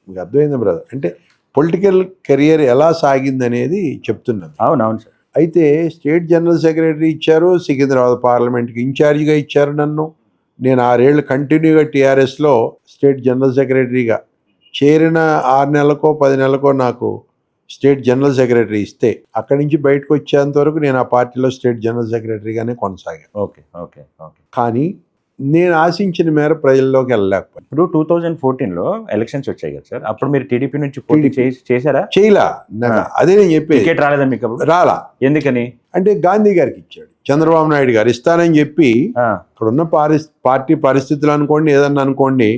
Speaker 2: మీకు అర్థమైంది బ్రదర్? అంటే పొలిటికల్ కెరియర్ ఎలా సాగిందనేది చెప్తున్నాను.
Speaker 1: అవునవును సార్.
Speaker 2: అయితే స్టేట్ జనరల్ సెక్రటరీ ఇచ్చారు, సికింద్రాబాద్ పార్లమెంట్కి ఇన్ఛార్జిగా ఇచ్చారు నన్ను. నేను 6 ఏళ్ళు కంటిన్యూగా టీఆర్ఎస్లో స్టేట్ జనరల్ సెక్రటరీగా చేరిన 6 నెలలకో 10 నెలలకో నాకు స్టేట్ జనరల్ సెక్రటరీ ఇస్తే అక్కడి నుంచి బయటకు వచ్చేంత వరకు నేను ఆ పార్టీలో స్టేట్ జనరల్ సెక్రటరీగానే కొనసాగాను. కానీ నేను ఆశించిన మేర ప్రజల్లోకి వెళ్ళలేకపోయాను.
Speaker 1: ఇప్పుడు 2014లో ఎలక్షన్స్ వచ్చాయి కదా సార్, అప్పుడు మీరు టీడీపీ నుంచి పోటీ చేశారా?
Speaker 2: చేయలా. అదే నేను చెప్పేది.
Speaker 1: టికెట్ రాలేదా మీకు?
Speaker 2: రాలా.
Speaker 1: ఎందుకని?
Speaker 2: అంటే గాంధీ గారికి ఇచ్చాడు చంద్రబాబు నాయుడు గారు. ఇస్తానని చెప్పి ఇక్కడున్న పార్టీ పరిస్థితులు అనుకోండి, ఏదన్నా అనుకోండి,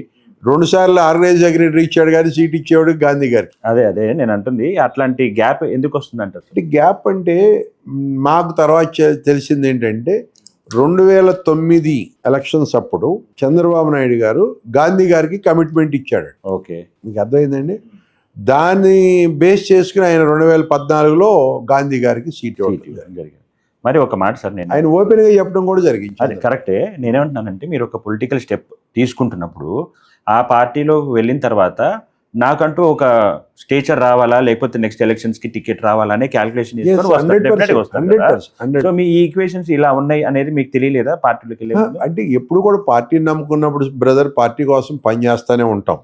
Speaker 2: 2 సార్లు ఆర్గనైజ్ సెక్రటరీ ఇచ్చాడు కానీ సీట్ ఇచ్చేవాడు గాంధీ గారికి.
Speaker 1: అదే నేను అంటుంది, అట్లాంటి గ్యాప్ ఎందుకు వస్తుంది అంటారు?
Speaker 2: గ్యాప్ అంటే మాకు తర్వాత తెలిసింది ఏంటంటే 2009 ఎలక్షన్స్ అప్పుడు చంద్రబాబు నాయుడు గారు గాంధీ గారికి కమిట్మెంట్ ఇచ్చాడు. మీకు అర్థమైందండి? దాన్ని బేస్ చేసుకుని ఆయన 2014లో గాంధీ గారికి సీట్ ఇవ్వడం.
Speaker 1: మరి ఒక మాట సార్, నేను
Speaker 2: ఆయన ఓపెన్గా చెప్పడం కూడా జరిగింది.
Speaker 1: అది కరెక్టే. నేనేమంటున్నానంటే, మీరు ఒక పొలిటికల్ స్టెప్ తీసుకుంటున్నప్పుడు ఆ పార్టీలో వెళ్ళిన తర్వాత నాకంటూ ఒక స్టేచర్ రావాలా లేకపోతే నెక్స్ట్ ఎలక్షన్స్ కి టికెట్ రావాలా అనే క్యాల్కులేషన్
Speaker 2: Yes, 100%.
Speaker 1: సో మీ ఈక్వేషన్స్ ఇలా ఉన్నాయి అనేది మీకు తెలియలేదా పార్టీలోకి వెళ్ళే ముందు?
Speaker 2: అంటే ఎప్పుడు కూడా పార్టీని నమ్ముకున్నప్పుడు బ్రదర్ పార్టీ కోసం పనిచేస్తూనే ఉంటాం.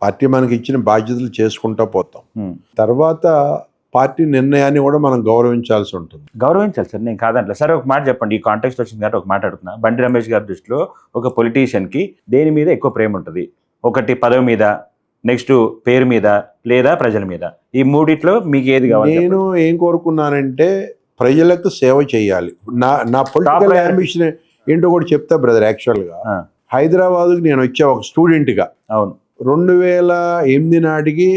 Speaker 2: పార్టీ మనకి ఇచ్చిన బాధ్యతలు చేసుకుంటూ పోతాం. తర్వాత పార్టీ నిర్ణయాన్ని కూడా మనం గౌరవించాల్సి ఉంటుంది.
Speaker 1: గౌరవించాలి సార్, నేను కాదంటలే. సరే ఒక మాట చెప్పండి, ఈ కాంటెక్స్ట్ వచ్చింది కాబట్టి ఒక మాట అడుగుతున్నా. బండి రమేష్ గారి దృష్టిలో ఒక పొలిటీషియన్ కి దేని మీద ఎక్కువ ప్రేమ ఉంటుంది? ఒకటి పదవి మీద, నెక్స్ట్ పేరు మీద, లేదా ప్రజల మీద. ఈ మూడిట్లో మీకు ఏది కావాలి?
Speaker 2: నేను ఏం కోరుకున్నానంటే ప్రజలకు సేవ చేయాలి. నా పొలిటికల్ అంబిషన్ ఏంటో కూడా చెప్తా బ్రదర్. యాక్చువల్గా హైదరాబాద్కి నేను వచ్చా ఒక స్టూడెంట్గా.
Speaker 1: అవును.
Speaker 2: 2008 నాటికి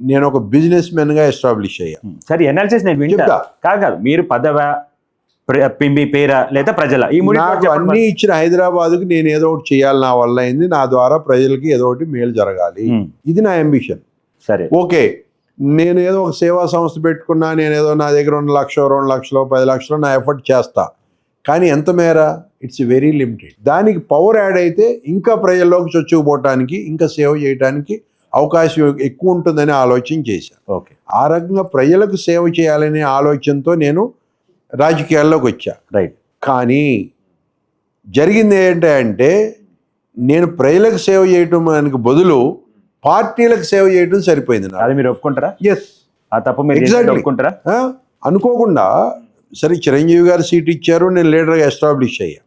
Speaker 2: నేను ఒక బిజినెస్ మెన్ గా ఎస్టాబ్లిష్ అయ్యా.
Speaker 1: సరే ఎనాలిసిస్ నేను వింటా. కాదు మీరు పదవ మీ పేరా లేదా ప్రజల, ఈ మూడు
Speaker 2: అన్ని ఇచ్చిన హైదరాబాద్కి నేను ఏదో ఒకటి చేయాలి, నా వల్ల అయింది, నా ద్వారా ప్రజలకి ఏదో ఒకటి మేలు జరగాలి, ఇది నా అంబిషన్.
Speaker 1: సరే
Speaker 2: ఓకే, నేను ఏదో ఒక సేవా సంస్థ పెట్టుకున్నా, నేను ఏదో నా దగ్గర 1 లక్ష 2 లక్షలు 10 లక్షలు నా ఎఫర్ట్ చేస్తా, కానీ ఎంత మేర? It's very limited. దానికి పవర్ యాడ్ అయితే ఇంకా ప్రజల్లోకి చొచ్చుకుపోవటానికి, ఇంకా సేవ చేయడానికి అవకాశం ఎక్కువ ఉంటుందని ఆలోచన చేశాను.
Speaker 1: ఓకే,
Speaker 2: ఆ రకంగా ప్రజలకు సేవ చేయాలనే ఆలోచనతో నేను రాజకీయాల్లోకి వచ్చా.
Speaker 1: రైట్.
Speaker 2: కానీ జరిగింది ఏంటంటే నేను ప్రజలకు సేవ చేయడానికి బదులు పార్టీలకు సేవ చేయడం సరిపోయింది.
Speaker 1: అది మీరు ఒప్పుకుంటారా?
Speaker 2: ఎస్,
Speaker 1: ఆ తప్పు మీరు ఒప్పుకుంటారా?
Speaker 2: అనుకోకుండా సరే చిరంజీవి గారు సీట్ ఇచ్చారు, నేను లీడర్గా ఎస్టాబ్లిష్ అయ్యా.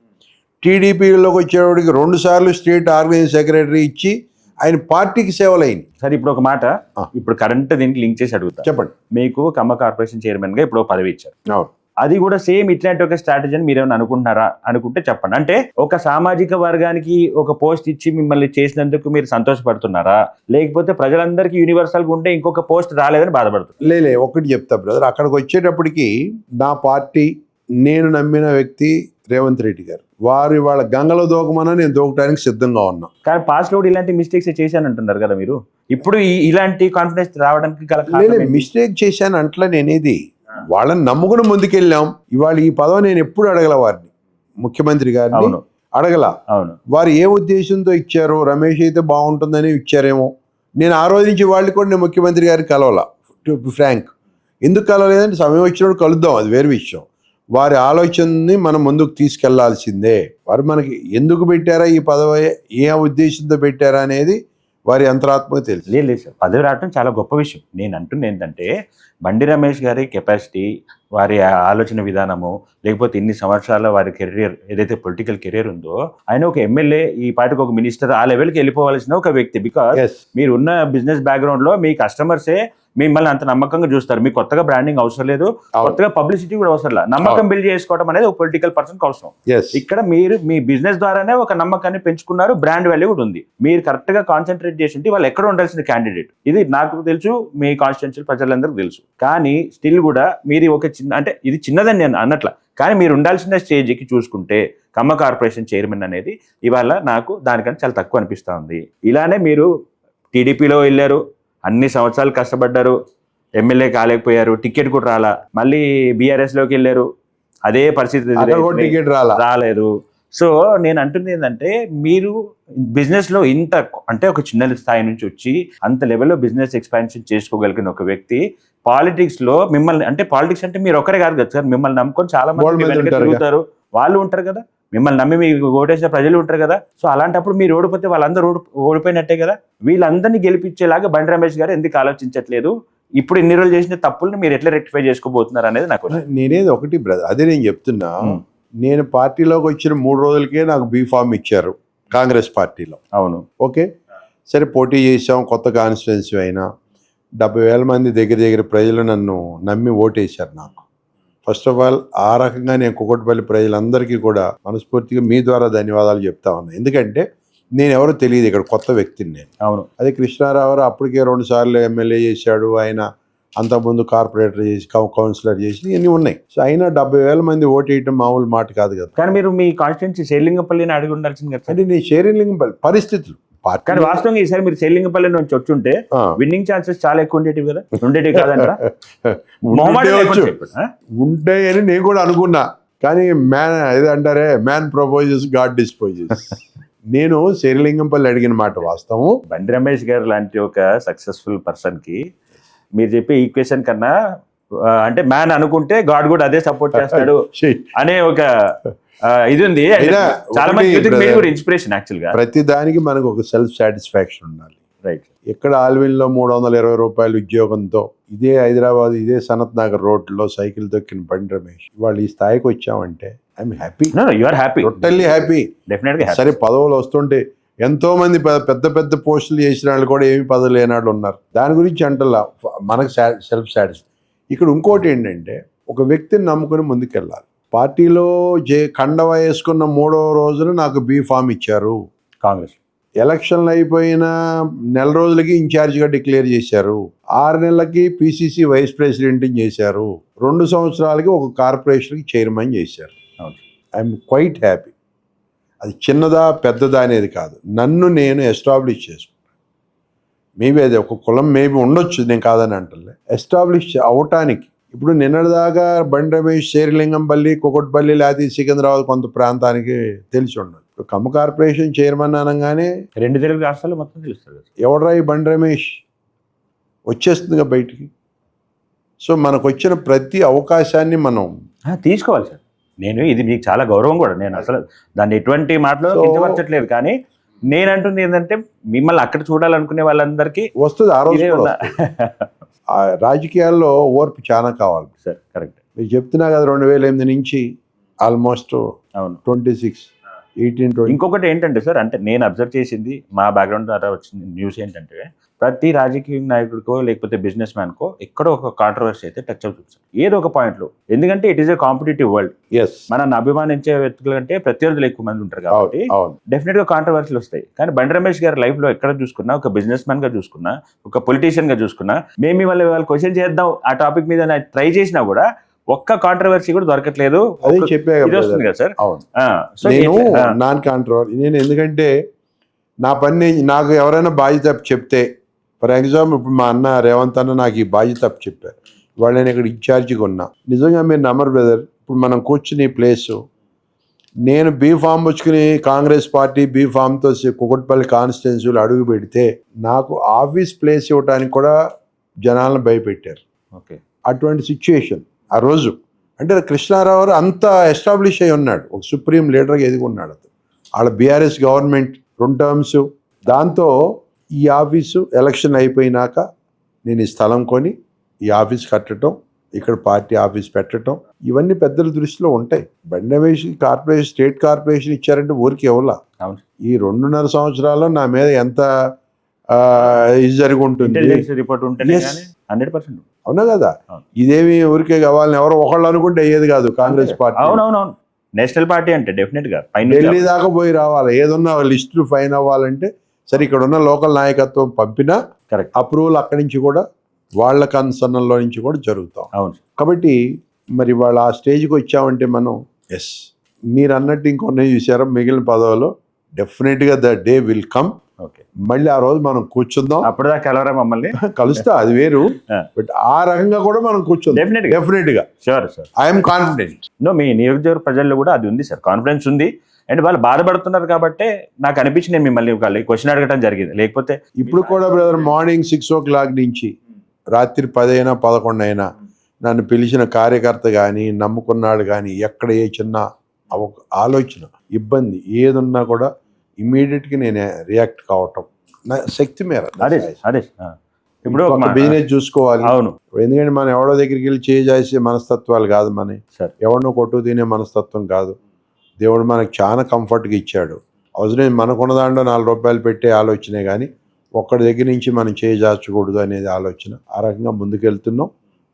Speaker 2: టీడీపీలోకి వచ్చేవాడికి 2 సార్లు స్టేట్ ఆర్గనైజింగ్ సెక్రటరీ ఇచ్చి ఆయన పార్టీకి సేవలు అయింది.
Speaker 1: సరే ఇప్పుడు ఒక మాట, ఇప్పుడు కరెంట్ దీనికి లింక్ చేసి అడుగుతా.
Speaker 2: చెప్పండి.
Speaker 1: మీకు ఖమ్మం కార్పొరేషన్ చైర్మన్ గా ఇప్పుడు పదవి ఇచ్చారు.
Speaker 2: అవును.
Speaker 1: అది కూడా సేమ్ ఇట్లాంటి ఒక స్ట్రాటజీ అని మీరేమైనా అనుకుంటున్నారా? అనుకుంటే చెప్పండి. అంటే ఒక సామాజిక వర్గానికి ఒక పోస్ట్ ఇచ్చి మిమ్మల్ని చేసినందుకు మీరు సంతోషపడుతున్నారా, లేకపోతే ప్రజలందరికీ యూనివర్సల్ గా ఉంటే ఇంకొక పోస్ట్ రాలేదని బాధపడుతున్నారు?
Speaker 2: లే, ఒకటి చెప్తా బ్రదర్. అక్కడికి వచ్చేటప్పటికి నా పార్టీ, నేను నమ్మిన వ్యక్తి రేవంత్ రెడ్డి గారు, వారు వాళ్ళ గంగలో దూకమన్నా నేను దూకడానికి సిద్ధంగా ఉన్నా.
Speaker 1: కానీ పాస్ట్ లో ఇలాంటి మిస్టేక్స్ చేశానంటున్నారు కదా మీరు. ఇప్పుడు ఇలాంటి కాన్ఫిడెన్స్ రావడానికి గల
Speaker 2: మిస్టేక్ చేశాను అంట్లా నేనేది, వాళ్ళని నమ్ముకుని ముందుకెళ్ళాం. ఇవాళ ఈ పదవి నేను ఎప్పుడు అడగల వారిని, ముఖ్యమంత్రి గారిని అడగల.
Speaker 1: అవును.
Speaker 2: వారు ఏ ఉద్దేశంతో ఇచ్చారో, రమేష్ అయితే బాగుంటుందని ఇచ్చారేమో. నేను ఆ రోజు నుంచి వాళ్ళు కూడా నేను ముఖ్యమంత్రి గారికి కలవాల. టు ఫ్రాంక్, ఎందుకు కలవలేదంటే సమయం వచ్చినప్పుడు కలుద్దాం, అది వేరే విషయం. వారి ఆలోచనని మనం ముందుకు తీసుకెళ్లాల్సిందే. వారు మనకి ఎందుకు పెట్టారా ఈ పదవి, ఏ ఉద్దేశంతో పెట్టారా అనేది వారి అంతరాత్మకు తెలుసు.
Speaker 1: లేదు సార్, పదవి రావడం చాలా గొప్ప విషయం. నేను అంటుంది ఏంటంటే బండి రమేష్ గారి కెపాసిటీ, వారి ఆలోచన విధానము, లేకపోతే ఇన్ని సంవత్సరాల వారి కెరీర్ ఏదైతే పొలిటికల్ కెరీర్ ఉందో, ఆయన ఒక ఎమ్మెల్యే, ఈ పార్టీకి ఒక మినిస్టర్, ఆ లెవెల్కి వెళ్ళిపోవాల్సిన ఒక వ్యక్తి. బికాస్ మీరు ఉన్న బిజినెస్ బ్యాక్గ్రౌండ్ లో మీ కస్టమర్సే మిమ్మల్ని అంత నమ్మకంగా చూస్తారు. మీకు కొత్తగా బ్రాండింగ్ అవసరం లేదు, కొత్తగా పబ్లిసిటీ కూడా అవసరం లేదు. నమ్మకం బిల్డ్ చేసుకోవడం అనేది ఒక పొలిటికల్ పర్సన్ అవసరం. ఇక్కడ మీరు మీ బిజినెస్ ద్వారానే ఒక నమ్మకాన్ని పెంచుకున్నారు, బ్రాండ్ వాల్యూ కూడా ఉంది. మీరు కరెక్ట్ గా కాన్సన్ట్రేట్ చేసి వాళ్ళు ఎక్కడ ఉండాల్సిన క్యాండిడేట్, ఇది నాకు తెలుసు, మీ కాన్స్టిట్యూన్సీ ప్రజలందరికీ తెలుసు. కానీ స్టిల్ కూడా మీరు ఒక చిన్న, అంటే ఇది చిన్నదని నేను అన్నట్ల, కానీ మీరు ఉండాల్సిన స్టేజ్కి చూసుకుంటే ఖమ్మం కార్పొరేషన్ చైర్మన్ అనేది ఇవాళ నాకు దానికంటే చాలా తక్కువ అనిపిస్తూ ఉంది. ఇలానే మీరు టీడీపీలో వెళ్ళారు, అన్ని సంవత్సరాలు కష్టపడ్డారు, ఎమ్మెల్యే కాలేకపోయారు, టికెట్ కూడా రాలా. మళ్ళీ బీఆర్ఎస్ లోకి వెళ్ళారు, అదే పరిస్థితి రాలేదు. సో నేను అంటుంది ఏంటంటే మీరు బిజినెస్ లో ఇంత, అంటే ఒక చిన్న స్థాయి నుంచి వచ్చి అంత లెవెల్లో బిజినెస్ ఎక్స్పాన్షన్ చేసుకోగలిగిన ఒక వ్యక్తి పాలిటిక్స్ లో మిమ్మల్ని, అంటే పాలిటిక్స్ అంటే మీరు ఒకరే కాదు కదా సార్, మిమ్మల్ని నమ్ముకొని చాలా మంది తిరుగుతారు, వాళ్ళు ఉంటారు కదా, మిమ్మల్ని నమ్మి మీకు ఓటేసిన ప్రజలు ఉంటారు కదా. సో అలాంటప్పుడు మీరు ఓడిపోతే వాళ్ళందరూ ఓడిపోయినట్టే కదా. వీళ్ళందరినీ గెలిపించేలాగా బండి రమేష్ గారు ఎందుకు ఆలోచించట్లేదు? ఇప్పుడు ఇన్ని రోజులు చేసిన తప్పుల్ని మీరు ఎట్లా రెక్టిఫై చేసుకోబోతున్నారు అనేది నాకు.
Speaker 2: నేనేది ఒకటి బ్రదర్, అదే నేను చెప్తున్నా. నేను పార్టీలోకి వచ్చిన 3 రోజులకే నాకు బీఫామ్ ఇచ్చారు కాంగ్రెస్ పార్టీలో.
Speaker 1: అవును.
Speaker 2: ఓకే, సరే పోటీ చేసాం, కొత్త కాన్స్టిట్యున్సీ అయినా 70,000 మంది దగ్గర ప్రజలు నన్ను నమ్మి ఓటేశారు నాకు. ఫస్ట్ ఆఫ్ ఆల్ ఆ రకంగా నేను కుకట్పల్లి ప్రజలందరికీ కూడా మనస్ఫూర్తిగా మీ ద్వారా ధన్యవాదాలు చెప్తా ఉన్నాను. ఎందుకంటే నేను ఎవరో తెలియదు, ఇక్కడ కొత్త వ్యక్తిని నేను.
Speaker 1: అవును.
Speaker 2: అదే కృష్ణారావు అప్పటికే 2 సార్లు ఎమ్మెల్యే చేశాడు, ఆయన అంతకుముందు కార్పొరేటర్ చేసి, కౌన్సిలర్ చేసి, ఇవన్నీ ఉన్నాయి. సో అయినా 70,000 మంది ఓటేయటం మామూలు మాట కాదు కదా.
Speaker 1: కానీ మీరు మీ కాన్స్టిట్యున్సీ షేర్లింగంపల్లిని అడిగి ఉండాల్సింది కదా.
Speaker 2: అంటే నేను షేర్లింగంపల్లి పరిస్థితులు,
Speaker 1: కానీ వాస్తవంగా ఈసారి మీరు షేర్లింగంపల్లి నుంచి వచ్చుంటే విన్నింగ్ ఛాన్సెస్ చాలా ఎక్కువ ఉండేటివి కదా. ఉండేటివి కాదంటారా?
Speaker 2: ఉంటాయని నేను కూడా అనుకున్నా, కానీ మ్యాన్ ఇది అంటారే, మ్యాన్ ప్రపోజెస్ గాడ్ డిస్పోజెస్. నేను శేరిలింగంపల్లి అడిగిన మాట వాస్తవం.
Speaker 1: బండి రమేష్ గారు లాంటి ఒక సక్సెస్ఫుల్ పర్సన్ కి మీరు చెప్పే ఈక్వేషన్ కన్నా అంటే మ్యాన్ అనుకుంటే గాడ్ కూడా అదే సపోర్ట్ చేస్తాడు అనే ఒక ఇది ఉంది. చాలా మంది కూడా ఇన్స్పిరేషన్ యాక్చువల్ గా.
Speaker 2: ప్రతి దానికి మనకు ఒక సెల్ఫ్ సాటిస్ఫాక్షన్ ఉండాలి.
Speaker 1: రైట్.
Speaker 2: ఎక్కడ ఆల్విన్లో 320 రూపాయలు ఉద్యోగంతో ఇదే హైదరాబాద్ ఇదే సనత్ నగర్ రోడ్లో సైకిల్ తొక్కిన బండి రమేష్ వాళ్ళు ఈ స్థాయికి వచ్చామంటే I'm happy.
Speaker 1: You are happy,
Speaker 2: totally happy.
Speaker 1: డెఫినెట్గా.
Speaker 2: సరే పదవులు వస్తుంటే ఎంతో మంది పెద్ద పెద్ద పోస్టులు చేసిన వాళ్ళు కూడా ఏమి పదవులు లేనాడు ఉన్నారు. దాని గురించి అంటలా మనకు సెల్ఫ్ సాటిస్ఫై. ఇక్కడ ఇంకోటి ఏంటంటే ఒక వ్యక్తిని నమ్ముకుని ముందుకెళ్ళాలి. పార్టీలో కండవ వేసుకున్న 3వ రోజున నాకు బీ ఫామ్ ఇచ్చారు.
Speaker 1: కాంగ్రెస్
Speaker 2: ఎలక్షన్లు అయిపోయిన నెల రోజులకి ఇన్ఛార్జిగా డిక్లేర్ చేశారు. 6 నెలలకి పిసిసి వైస్ ప్రెసిడెంట్ చేశారు. 2 సంవత్సరాలకి ఒక కార్పొరేషన్కి చైర్మన్ చేశారు. I'm quite happy. అది చిన్నదా పెద్దదా అనేది కాదు, నన్ను నేను ఎస్టాబ్లిష్ చేసుకుంటాను. మేబీ అది ఒక కులం మేబీ ఉండొచ్చు, నేను కాదని అంటలే. ఎస్టాబ్లిష్ అవటానికి ఇప్పుడు నిన్నటిదాకా బండి రమేష్ శేరిలింగంపల్లి కుకట్పల్లి లేకపోతే సికింద్రాబాద్ కొంత ప్రాంతానికి తెలిసి ఉండదు. ఇప్పుడు ఖమ్మం కార్పొరేషన్ చైర్మన్ అనగానే
Speaker 1: 2 తెలుగు రాష్ట్రాలు మొత్తం తెలుస్తుంది.
Speaker 2: ఎవడరా ఈ బండి రమేష్ వచ్చేస్తుందిగా బయటికి. సో మనకు వచ్చిన ప్రతి అవకాశాన్ని మనం
Speaker 1: తీసుకోవాలి సార్. నేను ఇది మీకు చాలా గౌరవం కూడా, నేను అసలు దాన్ని ఎటువంటి మాటలో కించపరచట్లేదు. కానీ నేను అంటుంది ఏంటంటే మిమ్మల్ని అక్కడ చూడాలనుకునే వాళ్ళందరికీ
Speaker 2: వస్తుంది ఆ రోజు. రాజకీయాల్లో ఓర్పు చాలా కావాలి
Speaker 1: సార్. కరెక్ట్.
Speaker 2: మీరు చెప్తున్నా కదా 2008 నుంచి ఆల్మోస్ట్
Speaker 1: అవును
Speaker 2: 26, 18, 20.
Speaker 1: ఇంకొకటి ఏంటంటే సార్, అంటే నేను అబ్జర్వ్ చేసింది మా బ్యాక్గ్రౌండ్ ద్వారా వచ్చిన న్యూస్ ఏంటంటే ప్రతి రాజకీయ నాయకుడికో లేకపోతే బిజినెస్ మ్యాన్కో ఎక్కడో ఒక కాంట్రవర్సీ అయితే టచ్ అవుతుంది సార్, ఏదో ఒక పాయింట్లో. ఎందుకంటే it is a competitive world. మనల్ని అభిమానించే వ్యక్తులు అంటే ప్రత్యర్థులు ఎక్కువ మంది ఉంటారు కాబట్టి డెఫినెట్ గా కాంట్రవర్సీలు వస్తాయి. కానీ బండి రమేష్ గారి లైఫ్ లో ఎక్కడ చూసుకున్నా, ఒక బిజినెస్ మ్యాన్ గా చూసుకున్నా, ఒక పొలిటీషియన్ గా చూసుకున్నా, మేము మిమ్మల్ని వాళ్ళు క్వశ్చన్ చేద్దాం ఆ టాపిక్ మీద ట్రై చేసినా కూడా ఒక్క కాంట్రవర్సీ కూడా దొరకట్లేదు.
Speaker 2: అదే చెప్పే
Speaker 1: కదా సార్.
Speaker 2: నేను నాన్ కాంట్రవర్సీ నేను, ఎందుకంటే నా పని నాకు ఎవరైనా బాధ్యత చెప్తే, ఫర్ ఎగ్జాంపుల్ ఇప్పుడు మా అన్న రేవంత్ అన్న నాకు ఈ బాధ్యత చెప్పారు, వాళ్ళు నేను ఇక్కడ ఇన్ఛార్జిగా ఉన్నా. నిజంగా మీరు నమ్మరు బ్రదర్, ఇప్పుడు మనం కూర్చుని ప్లేసు నేను బీ ఫామ్ వచ్చుకుని కాంగ్రెస్ పార్టీ బీ ఫామ్తో కుకట్పల్లి కాన్స్టిట్యున్సీలు అడుగు పెడితే నాకు ఆఫీస్ ప్లేస్ ఇవ్వడానికి కూడా జనాలను భయపెట్టారు.
Speaker 1: ఓకే.
Speaker 2: అటువంటి సిచ్యుయేషన్ ఆ రోజు. అంటే కృష్ణారావు అంతా ఎస్టాబ్లిష్ అయి ఉన్నాడు, ఒక సుప్రీం లీడర్గా ఎదిగి ఉన్నాడు. అతను వాళ్ళ బీఆర్ఎస్ గవర్నమెంట్ 2 టర్మ్స్. దాంతో ఈ ఆఫీసు ఎలక్షన్ అయిపోయినాక నేను ఈ స్థలం కొని ఈ ఆఫీస్ కట్టడం, ఇక్కడ పార్టీ ఆఫీస్ పెట్టడం, ఇవన్నీ పెద్దల దృష్టిలో ఉంటాయి. బండి రమేష్ కార్పొరేషన్ స్టేట్ కార్పొరేషన్ ఇచ్చారంటే ఊరికి ఎవలా. ఈ 2.5 సంవత్సరాల్లో నా మీద ఎంత ఇది జరిగి ఉంటుంది. అవునా కదా. ఇదేమి ఊరికే కావాలని ఎవరో ఒకళ్ళు అనుకుంటే అయ్యేది కాదు. కాంగ్రెస్ పార్టీ
Speaker 1: అవునవునవును నేషనల్ పార్టీ అంటే డెఫినెట్ గా
Speaker 2: ఢిల్లీ దాకా పోయి రావాలి. ఏదన్నా లిస్టులు ఫైన్ అవ్వాలంటే సరే ఇక్కడ ఉన్న లోకల్ నాయకత్వం పంపినా అప్రూవల్ అక్కడి నుంచి కూడా వాళ్ళ కన్సర్న్లో నుంచి కూడా జరుగుతాం.
Speaker 1: అవును.
Speaker 2: కాబట్టి మరి వాళ్ళు ఆ స్టేజ్కి వచ్చామంటే మనం మీరు అన్నట్టు ఇంకొన్ని చూసారా మిగిలిన పదవులు డెఫినెట్గా ద డే విల్ కమ్. మళ్ళీ ఆ రోజు మనం కూర్చుందాం.
Speaker 1: అప్పటిదాకా కలవరా మమ్మల్ని
Speaker 2: కలుస్తా, అది వేరు. బట్ ఆ రకంగా కూడా మనం కూర్చుందాం డెఫినెట్ గా.
Speaker 1: Sure sir,
Speaker 2: I'm confident.
Speaker 1: మీ నియోజకవర్గ ప్రజల్లో కూడా అది ఉంది సార్, కాన్ఫిడెన్స్ ఉంది. అండ్ వాళ్ళు బాధపడుతున్నారు కాబట్టి నాకు అనిపించింది నేను మిమ్మల్ని క్వశ్చన్ అడగడం జరిగింది. లేకపోతే
Speaker 2: ఇప్పుడు కూడా బ్రదర్ మార్నింగ్ 6 o'clock నుంచి రాత్రి 10 అయినా 11 అయినా నన్ను పిలిచిన కార్యకర్త కానీ నమ్ముకున్నాడు కానీ ఎక్కడ ఏ చిన్న ఆలోచన ఇబ్బంది ఏదున్నా కూడా ఇమ్మీడియట్గా నేను రియాక్ట్ కావటం నా శక్తి మేర.
Speaker 1: అదే ఇప్పుడు
Speaker 2: బిజినెస్ చూసుకోవాలి.
Speaker 1: అవును.
Speaker 2: ఎందుకంటే మనం ఎవడో దగ్గరికి వెళ్ళి చేసే మనస్తత్వాలు కాదు మన, ఎవరినో కొట్టు తినే మనస్తత్వం కాదు. దేవుడు మనకు చాలా కంఫర్ట్గా ఇచ్చాడు. అవసరం మనకున్న దాంట్లో 4 రూపాయలు పెట్టే ఆలోచనే కానీ ఒక్కడి దగ్గర నుంచి మనం చేయకూడదు అనేది ఆలోచన. ఆ రకంగా ముందుకెళ్తున్నాం.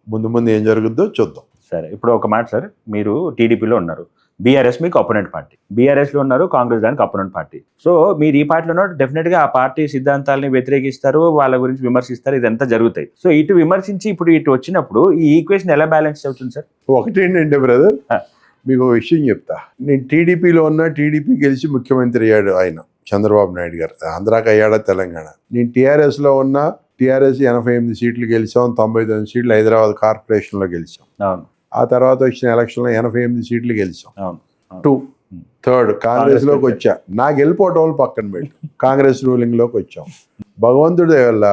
Speaker 2: ముందు ఏం జరుగుద్దో చూద్దాం.
Speaker 1: సరే, ఇప్పుడు ఒక మాట సార్, మీరు టీడీపీలో ఉన్నారు, బీఆర్ఎస్ మీకు అపోనెంట్ పార్టీ, బీఆర్ఎస్లో ఉన్నారు, కాంగ్రెస్ దానికి అపోనెంట్ పార్టీ. సో మీరు ఈ పార్టీలో ఉన్నారు, డెఫినెట్గా ఆ పార్టీ సిద్ధాంతాలని వ్యతిరేకిస్తారు, వాళ్ళ గురించి విమర్శిస్తారు, ఇదంతా జరుగుతాయి. సో ఇటు విమర్శించి ఇప్పుడు ఇటు వచ్చినప్పుడు ఈ ఈక్వేషన్ ఎలా బ్యాలెన్స్ అవుతుంది సార్?
Speaker 2: ఒకటేంటంటే బ్రదర్ మీకు ఒక విషయం చెప్తా. నేను టీడీపీలో ఉన్నా, టీడీపీ గెలిచి ముఖ్యమంత్రి అయ్యాడు ఆయన చంద్రబాబు నాయుడు గారు. ఆంధ్రాకి అయ్యాడా తెలంగాణ. నేను టీఆర్ఎస్లో ఉన్నా, టీఆర్ఎస్ 88 సీట్లు గెలిచాం, 99 సీట్లు హైదరాబాద్ కార్పొరేషన్లో గెలిచాం.
Speaker 1: అవును.
Speaker 2: ఆ తర్వాత వచ్చిన ఎలక్షన్లో 88 సీట్లు గెలిచాం. 2 థర్డ్ కాంగ్రెస్లోకి వచ్చా. నాకు వెళ్ళిపోవటం వల్ల పక్కన పెట్టి కాంగ్రెస్ రూలింగ్లోకి వచ్చాం. భగవంతుడి దయ వల్ల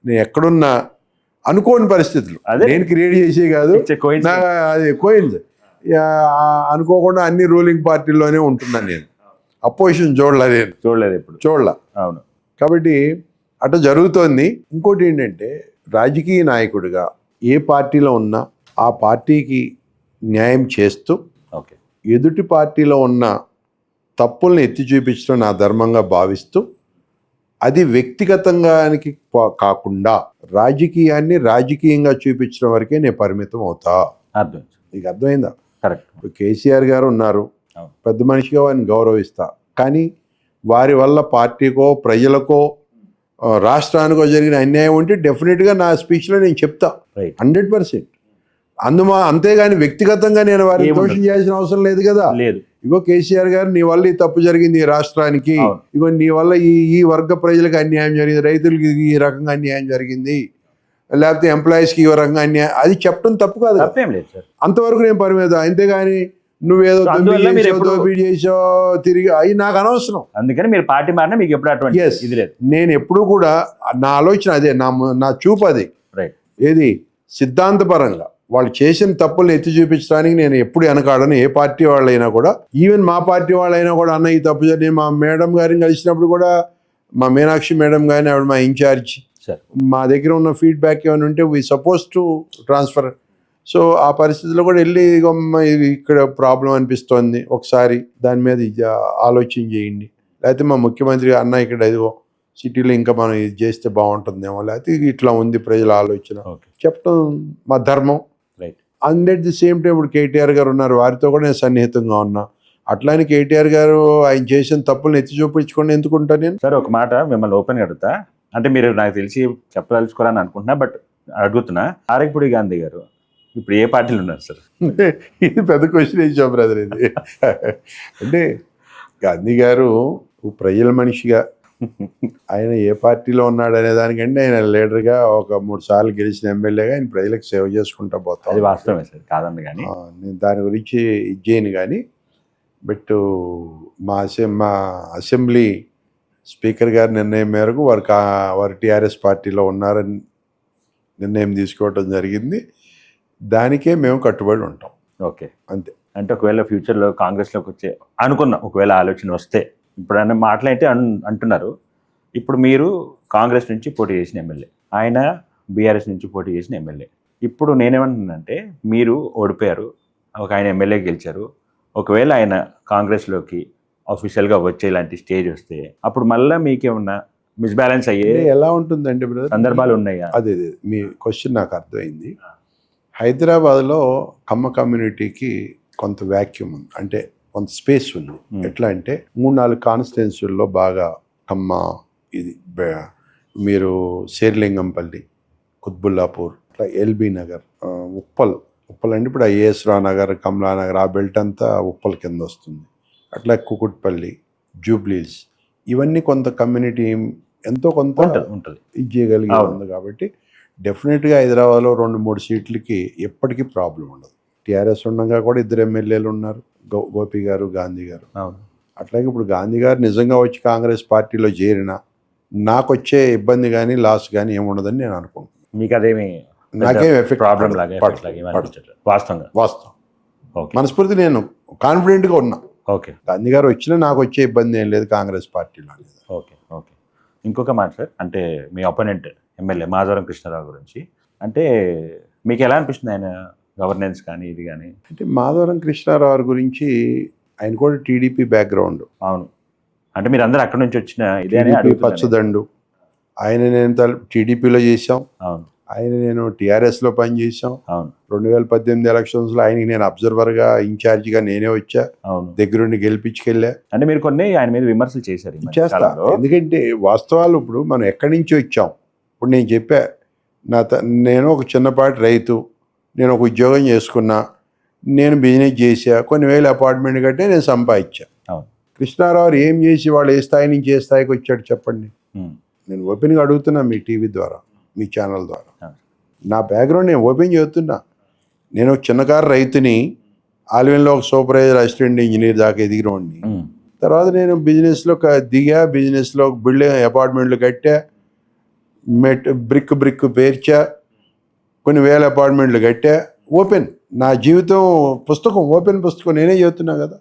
Speaker 2: నేను ఎక్కడున్నా అనుకోని పరిస్థితులు నేను క్రియేట్ చేసే కాదు, అది కోయింది. అనుకోకుండా అన్ని రూలింగ్ పార్టీల్లోనే ఉంటున్నాను నేను. అపోజిషన్ చూడలేదు ఇప్పుడు చూడలే.
Speaker 1: అవును.
Speaker 2: కాబట్టి అట్లా జరుగుతోంది. ఇంకోటి ఏంటంటే రాజకీయ నాయకుడిగా ఏ పార్టీలో ఉన్నా ఆ పార్టీకి న్యాయం చేస్తూ
Speaker 1: ఓకే
Speaker 2: ఎదుటి పార్టీలో ఉన్న తప్పుల్ని ఎత్తి చూపించడం నా ధర్మంగా భావిస్తూ అది వ్యక్తిగతంగానికి కాకుండా రాజకీయాన్ని రాజకీయంగా చూపించడం వరకే నేను పరిమితం అవుతా.
Speaker 1: అర్థం.
Speaker 2: నీకు అర్థమైందా?
Speaker 1: కరెక్ట్.
Speaker 2: కేసీఆర్ గారు ఉన్నారు, పెద్ద మనిషిగా వారిని గౌరవిస్తా. కానీ వారి వల్ల పార్టీకో ప్రజలకో రాష్ట్రానికో జరిగిన అన్యాయం ఉంటే డెఫినెట్గా నా స్పీచ్లో నేను చెప్తా 100%. అంతేగాని వ్యక్తిగతంగా నేను వారిని దోషం చేయాల్సిన అవసరం లేదు కదా.
Speaker 1: లేదు.
Speaker 2: ఇగో కేసీఆర్ గారు నీ వల్ల ఈ తప్పు జరిగింది ఈ రాష్ట్రానికి, ఇగో నీ వల్ల ఈ వర్గ ప్రజలకు అన్యాయం జరిగింది, రైతులకి ఈ రకంగా అన్యాయం జరిగింది, లేకపోతే ఎంప్లాయీస్కి ఈ రకంగా అన్యాయం, అది చెప్పడం తప్పు కాదు. అంతవరకు నేను పరిమితం. అంతేగాని నువ్వేదో దోపిడీ చేసావు తిరిగి అవి నాకు అనవసరం.
Speaker 1: అందుకని మీరు పార్టీ మారినా మీకు ఎప్పుడు అటువంటి ఇది లేదు.
Speaker 2: నేను ఎప్పుడు కూడా నా ఆలోచన అదే, నా చూపు అది. ఏది సిద్ధాంతపరంగా వాళ్ళు చేసిన తప్పులు ఎత్తి చూపించడానికి నేను ఎప్పుడు వెనకాడను. ఏ పార్టీ వాళ్ళైనా కూడా, ఈవెన్ మా పార్టీ వాళ్ళైనా కూడా అన్న ఈ తప్పు జరిగింది. మా మేడం గారిని కలిసినప్పుడు కూడా మా మీనాక్షి మేడం గారిని, ఆవిడ మా ఇన్ఛార్జ్, మా దగ్గర ఉన్న ఫీడ్బ్యాక్ ఏమైనా ఉంటే we suppose to transfer. So ఆ పరిస్థితుల్లో కూడా వెళ్ళి ఇక్కడ ప్రాబ్లం అనిపిస్తోంది, ఒకసారి దాని మీద ఆలోచన చేయండి, లేకపోతే మా ముఖ్యమంత్రి అన్న ఇక్కడ ఇదిగో సిటీలో ఇంకా మనం ఇది చేస్తే బాగుంటుందేమో, లేకపోతే ఇట్లా ఉంది ప్రజల ఆలోచన చెప్పడం మా ధర్మం. And at the same time ఇప్పుడు కేటీఆర్ గారు ఉన్నారు, వారితో కూడా నేను సన్నిహితంగా ఉన్నా. అట్లానే కేటీఆర్ గారు ఆయన చేసిన తప్పులను ఎత్తి చూపించుకొని ఎందుకుంటా నేను.
Speaker 1: సార్ ఒక మాట మిమ్మల్ని ఓపెన్ అడుగుతా, అంటే మీరు నాకు తెలిసి చెప్పదలుచుకోవాలని అనుకుంటున్నా, బట్ అడుగుతున్నా. ఆరకపూడి గాంధీ గారు ఇప్పుడు ఏ పార్టీలు ఉన్నారు సార్?
Speaker 2: ఇది పెద్ద క్వశ్చన్ వేసాం బ్రదర్. ఇది అంటే గాంధీ గారు ప్రజల మనిషిగా ఆయన ఏ పార్టీలో ఉన్నాడు అనే దానికంటే ఆయన లీడర్గా ఒక 3 సార్లు గెలిచిన ఎమ్మెల్యేగా ఆయన ప్రజలకు సేవ చేసుకుంటా పోతాం.
Speaker 1: అది వాస్తవమే సార్, కాదండి. కానీ
Speaker 2: నేను దాని గురించి ఇది చేయను. కానీ బట్ మా అసెంబ్లీ స్పీకర్ గారి నిర్ణయం మేరకు వారు టీఆర్ఎస్ పార్టీలో ఉన్నారని నిర్ణయం తీసుకోవడం జరిగింది. దానికే మేము కట్టుబడి ఉంటాం.
Speaker 1: ఓకే,
Speaker 2: అంతే.
Speaker 1: అంటే ఒకవేళ ఫ్యూచర్లో కాంగ్రెస్లోకి వచ్చే అనుకున్నాం, ఒకవేళ ఆలోచన వస్తే, ఇప్పుడు అన్న మాటలైతే అంటున్నారు, ఇప్పుడు మీరు కాంగ్రెస్ నుంచి పోటీ చేసిన ఎమ్మెల్యే, ఆయన బీఆర్ఎస్ నుంచి పోటీ చేసిన ఎమ్మెల్యే. ఇప్పుడు నేనేమంటున్నానంటే మీరు ఓడిపోయారు, ఒక ఆయన ఎమ్మెల్యే గెలిచారు, ఒకవేళ ఆయన కాంగ్రెస్లోకి ఆఫీషియల్గా వచ్చే ఇలాంటి స్టేజ్ వస్తే అప్పుడు మళ్ళీ మీకేమన్నా మిస్బ్యాలెన్స్ అయ్యే
Speaker 2: ఎలా ఉంటుందంటే
Speaker 1: సందర్భాలు ఉన్నాయా?
Speaker 2: అదే మీ క్వశ్చన్ నాకు అర్థమైంది. హైదరాబాద్లో కమ్మ కమ్యూనిటీకి కొంత వ్యాక్యూమ్ ఉంది, అంటే కొంత స్పేస్ ఉంది. ఎట్లా అంటే 3-4 కాన్స్టిట్యున్సీల్లో బాగా కమ్మ, ఇది మీరు శేర్లింగంపల్లి, కుత్బుల్లాపూర్, అట్లా ఎల్బీ నగర్, ఉప్పల్ అంటే ఇప్పుడు ఐఏఎస్ రావు నగర్, కమలానగర్, ఆ బెల్ట్ అంతా ఉప్పల్ కింద వస్తుంది. అట్లా కుకుట్పల్లి, జూబ్లీస్, ఇవన్నీ కొంత కమ్యూనిటీ ఎంతో కొంత
Speaker 1: ఉంటుంది
Speaker 2: ఇది చేయగలిగే ఉంది. కాబట్టి డెఫినెట్గా హైదరాబాద్లో 2-3 సీట్లకి ఎప్పటికీ ప్రాబ్లం ఉండదు. టీఆర్ఎస్ ఉండగా కూడా 2 ఎమ్మెల్యేలు ఉన్నారు, గోపి గారు, గాంధీ గారు. అట్లాగే ఇప్పుడు గాంధీ గారు నిజంగా వచ్చి కాంగ్రెస్ పార్టీలో చేరినా నాకు వచ్చే ఇబ్బంది కానీ లాస్ కానీ ఏముండదని నేను అనుకుంటున్నాను.
Speaker 1: మీకు అదేమి
Speaker 2: నాకేం ఎఫెక్ట్
Speaker 1: ప్రాబ్లం వాస్తవం.
Speaker 2: మనస్ఫూర్తి నేను కాన్ఫిడెంట్గా ఉన్నా.
Speaker 1: ఓకే,
Speaker 2: గాంధీ గారు వచ్చినా నాకు వచ్చే ఇబ్బంది ఏం లేదు కాంగ్రెస్ పార్టీలో.
Speaker 1: ఓకే. ఇంకొక మాట సార్, అంటే మీ అపోనెంట్ ఎమ్మెల్యే మాధవరం కృష్ణారావు గురించి, అంటే మీకు ఎలా అనిపిస్తుంది ఆయన గవర్నెన్స్ కానీ ఇది కానీ?
Speaker 2: అంటే మాధవరం కృష్ణారావు గురించి, ఆయన కూడా టీడీపీ బ్యాక్గ్రౌండ్.
Speaker 1: అవును, అంటే మీరు అందరూ అక్కడ నుంచి వచ్చిన ఇదే
Speaker 2: పచ్చదండు. ఆయన నేను టీడీపీలో చేశాం,
Speaker 1: అవును.
Speaker 2: ఆయన నేను టీఆర్ఎస్లో పనిచేసాం.
Speaker 1: అవును.
Speaker 2: 2018 ఎలక్షన్స్లో ఆయనకి నేను అబ్జర్వర్గా ఇన్ఛార్జిగా నేనే వచ్చా,
Speaker 1: అవును,
Speaker 2: దగ్గరుండి గెలిపించుకెళ్ళా.
Speaker 1: అంటే మీరు కొన్ని ఆయన మీద విమర్శలు
Speaker 2: చేస్తా, ఎందుకంటే వాస్తవాలు ఇప్పుడు మనం ఎక్కడి నుంచి వచ్చాం. ఇప్పుడు నేను చెప్పా, నేను ఒక చిన్నపాటి రైతు, నేను ఒక ఉద్యోగం చేసుకున్నా, నేను బిజినెస్ చేసా, కొన్ని వేల అపార్ట్మెంట్ కట్టే నేను సంపాదించా. కృష్ణారావు ఏం చేసి వాళ్ళు ఏ స్థాయి నుంచి ఏ స్థాయికి వచ్చాడు చెప్పండి. నేను ఓపెన్గా అడుగుతున్నా మీ టీవీ ద్వారా, మీ ఛానల్ ద్వారా. నా బ్యాక్గ్రౌండ్ నేను ఓపెన్ చేస్తున్నా. నేను చిన్నకారు రైతుని, ఆల్విన్లో ఒక సూపర్వైజర్ అసిస్టెంట్ ఇంజనీర్ దాకా ఎదిగినవాడిని. తర్వాత నేను బిజినెస్లో దిగా, బిజినెస్లో బిల్డింగ్ అపార్ట్మెంట్లు కట్టా, బ్రిక్ పేర్చా, కొన్ని వేల అపార్ట్మెంట్లు కట్టా. ఓపెన్ నా జీవితం పుస్తకం, ఓపెన్ పుస్తకం, నేనే చెబుతున్నా కదా.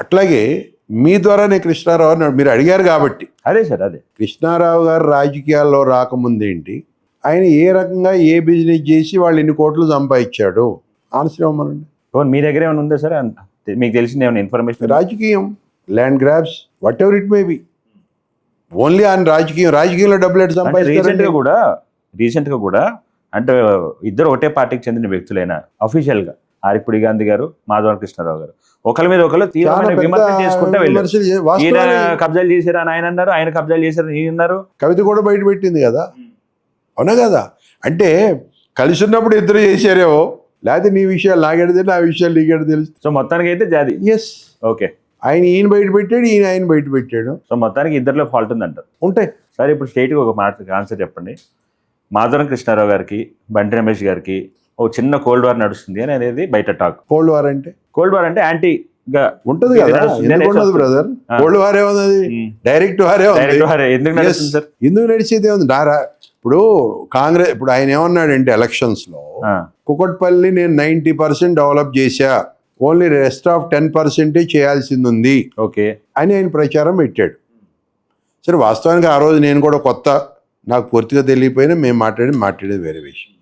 Speaker 2: అట్లాగే మీ ద్వారానే కృష్ణారావు అన్నాడు, మీరు అడిగారు కాబట్టి.
Speaker 1: అదే సార్, అదే
Speaker 2: కృష్ణారావు గారు రాజకీయాల్లో రాకముందేంటి, ఆయన ఏ రకంగా ఏ బిజినెస్ చేసి వాళ్ళు ఇన్ని కోట్లు సంపాదించాడు ఆన్సర్ ఇవ్వమనండి.
Speaker 1: మీ దగ్గర ఏమైనా ఉందా సార్, మీకు తెలిసింది ఏమైనా ఇన్ఫర్మేషన్?
Speaker 2: రాజకీయం, land grabs, what ever it may B, only on రాజకీయంలో డబ్బులు ఎట్లా సంపాదించారు.
Speaker 1: రీసెంట్గా కూడా అంటే ఇద్దరు ఒకటే పార్టీకి చెందిన వ్యక్తులైన అఫీషియల్గా ఆరిపూడి గాంధీ గారు, మాధవన్ కృష్ణారావు గారు ఒకరి మీద ఒకరు తీవ్రమైన విమర్శలు చేసుకుంటే వెళ్ళారు. ఈయన కబ్జాలు చేశారు అని ఆయన అన్నారు, ఆయన కబ్జాలు చేశారు ఈయన అన్నారు.
Speaker 2: కవిత కూడా బయట పెట్టింది కదా, అవునా కదా. అంటే కలిసి ఉన్నప్పుడు ఇద్దరు చేశారేమో, లేకపోతే నీ విషయాలు నాగెడితే నా విషయాలు నీకెడ తెలుసు.
Speaker 1: సో మొత్తానికి అయితే జాది.
Speaker 2: Yes,
Speaker 1: okay.
Speaker 2: ఈయన బయట పెట్టాడు, ఆయన బయట పెట్టాడు.
Speaker 1: సో మొత్తానికి ఇద్దరిలో ఫాల్ట్ ఉందంటారు.
Speaker 2: ఉంటాయి.
Speaker 1: సరే, ఇప్పుడు స్ట్రైట్గా ఒక మాట ఆన్సర్ చెప్పండి. మాధవరం కృష్ణారావు గారికి, బండి రమేష్ గారికి ఓ చిన్న కోల్డ్ వార్ నడుస్తుంది అని అనేది బయట టాక్.
Speaker 2: కోల్డ్ వార్ అంటే
Speaker 1: యాంటీగా
Speaker 2: ఉంటది కదా, ఎందుకు బ్రదర్? కోల్డ్ వార్ ఏముంది, డైరెక్ట్ వారే.
Speaker 1: ఎందుకు నడుస్తుంది సార్?
Speaker 2: ఎందుకు నడిచేది ఏముంది? ఇప్పుడు కాంగ్రెస్, ఇప్పుడు ఆయన ఏమన్నాడంటే ఎలక్షన్స్ లో, కుకట్పల్లి నేను 90% డెవలప్ చేశా, ఓన్లీ రెస్ట్ ఆఫ్ 10% చేయాల్సింది ఉంది,
Speaker 1: ఓకే
Speaker 2: అని ఆయన ప్రచారం పెట్టాడు. సరే, వాస్తవానికి ఆ రోజు నేను కూడా కొత్త, నాకు పూర్తిగా తెలియపోయినా మేము మాట్లాడేది వేరే విషయం.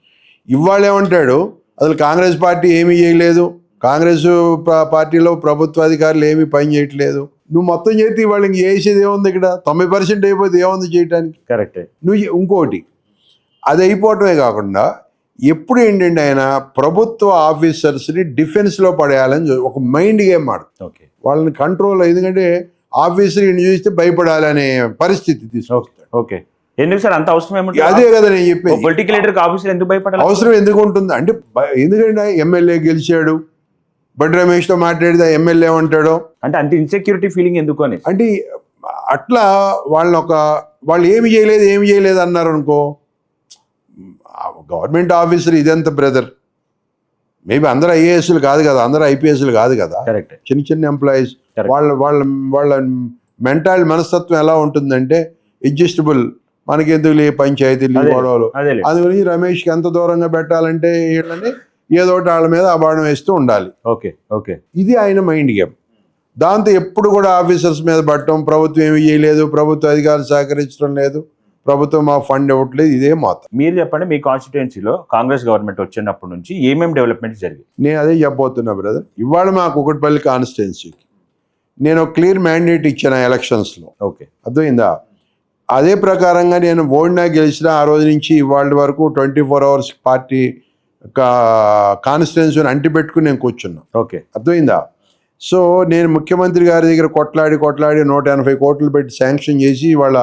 Speaker 2: ఇవాళ ఏమంటాడు, అసలు కాంగ్రెస్ పార్టీ ఏమీ చేయలేదు, కాంగ్రెస్ పార్టీలో ప్రభుత్వ అధికారులు ఏమీ పని చేయట్లేదు, నువ్వు మొత్తం చేతి వాళ్ళు ఇంక చేసేది ఏముంది, ఇక్కడ 90% అయిపోతే ఏముంది చేయడానికి.
Speaker 1: కరెక్టే.
Speaker 2: నువ్వు ఇంకోటి, అది అయిపోవటమే కాకుండా ఎప్పుడు ఏంటంటే ఆయన ప్రభుత్వ ఆఫీసర్స్ని డిఫెన్స్లో పడేయాలని ఒక మైండ్ గేమ్ ఆడుతుంది.
Speaker 1: ఓకే,
Speaker 2: వాళ్ళని కంట్రోల్, ఎందుకంటే ఆఫీసర్ ఇంటి చూస్తే భయపడాలనే పరిస్థితి తీసుకొస్తాడు.
Speaker 1: ఓకే, ఎందుకు సార్ అంత అవసరం ఏముంటుంది?
Speaker 2: అదే కదా నేను చెప్పేది.
Speaker 1: పొలిటికల్ లీడర్ ఆఫీసర్ ఎందుకు భయపడాలి?
Speaker 2: అవసరం ఎందుకు ఉంటుంది అంటే, ఎందుకంటే ఎమ్మెల్యే గెలిచాడు, బండి రమేష్తో మాట్లాడితే ఎమ్మెల్యే ఏమంటాడో
Speaker 1: అంటే అంత ఇన్సెక్యూరిటీ ఫీలింగ్ ఎందుకు అని.
Speaker 2: అంటే అట్లా వాళ్ళు ఏమి చేయలేదు అన్నారు అనుకో, గవర్నమెంట్ ఆఫీసర్ ఇదంతా బ్రదర్, మేబీ అందరూ ఐఏఎస్లు కాదు కదా, అందరూ ఐపీఎస్లు కాదు కదా,
Speaker 1: కరెక్ట్,
Speaker 2: చిన్న ఎంప్లాయీస్. వాళ్ళ మనస్తత్వం ఎలా ఉంటుందంటే అడ్జస్టబుల్, మనకి ఎందుకు లే పంచాయతీలు గొడవలు. అందు గురించి రమేష్కి ఎంత దూరంగా పెట్టాలంటే వీళ్ళని ఏదో ఒకటి వాళ్ళ మీద అబాడం వేస్తూ ఉండాలి.
Speaker 1: ఓకే ఓకే,
Speaker 2: ఇది ఆయన మైండ్ గేమ్. దాంతో ఎప్పుడు కూడా ఆఫీసర్స్ మీద పట్టడం, ప్రభుత్వం ఏమి చేయలేదు, ప్రభుత్వ అధికారులు సహకరించడం లేదు, ప్రభుత్వం మా ఫండ్ ఇవ్వట్లేదు, ఇదే మాత్రం.
Speaker 1: మీరు చెప్పండి, మీ కాన్స్టిట్యుయెన్సీలో కాంగ్రెస్ గవర్నమెంట్ వచ్చినప్పటి నుంచి ఏమేమి డెవలప్మెంట్ జరిగింది?
Speaker 2: నేను అదే చెప్పబోతున్నా బ్రదర్. ఇవాళ మా కుకట్పల్లి కాన్స్టిట్యుయెన్సీకి నేను ఒక క్లియర్ మ్యాండేట్ ఇచ్చాను ఎలక్షన్స్లో.
Speaker 1: ఓకే,
Speaker 2: అర్థమైందా? అదే ప్రకారంగా నేను ఓడినా గెలిచినా ఆ రోజు నుంచి ఇవాళ వరకు 24 hours పార్టీ కాన్స్టిట్యుయెన్సీని అంటిపెట్టుకుని నేను కూర్చున్నా.
Speaker 1: ఓకే,
Speaker 2: అర్థమైందా? సో నేను ముఖ్యమంత్రి గారి దగ్గర కొట్లాడి 180 కోట్లు పెట్టి శాంక్షన్ చేసి వాళ్ళ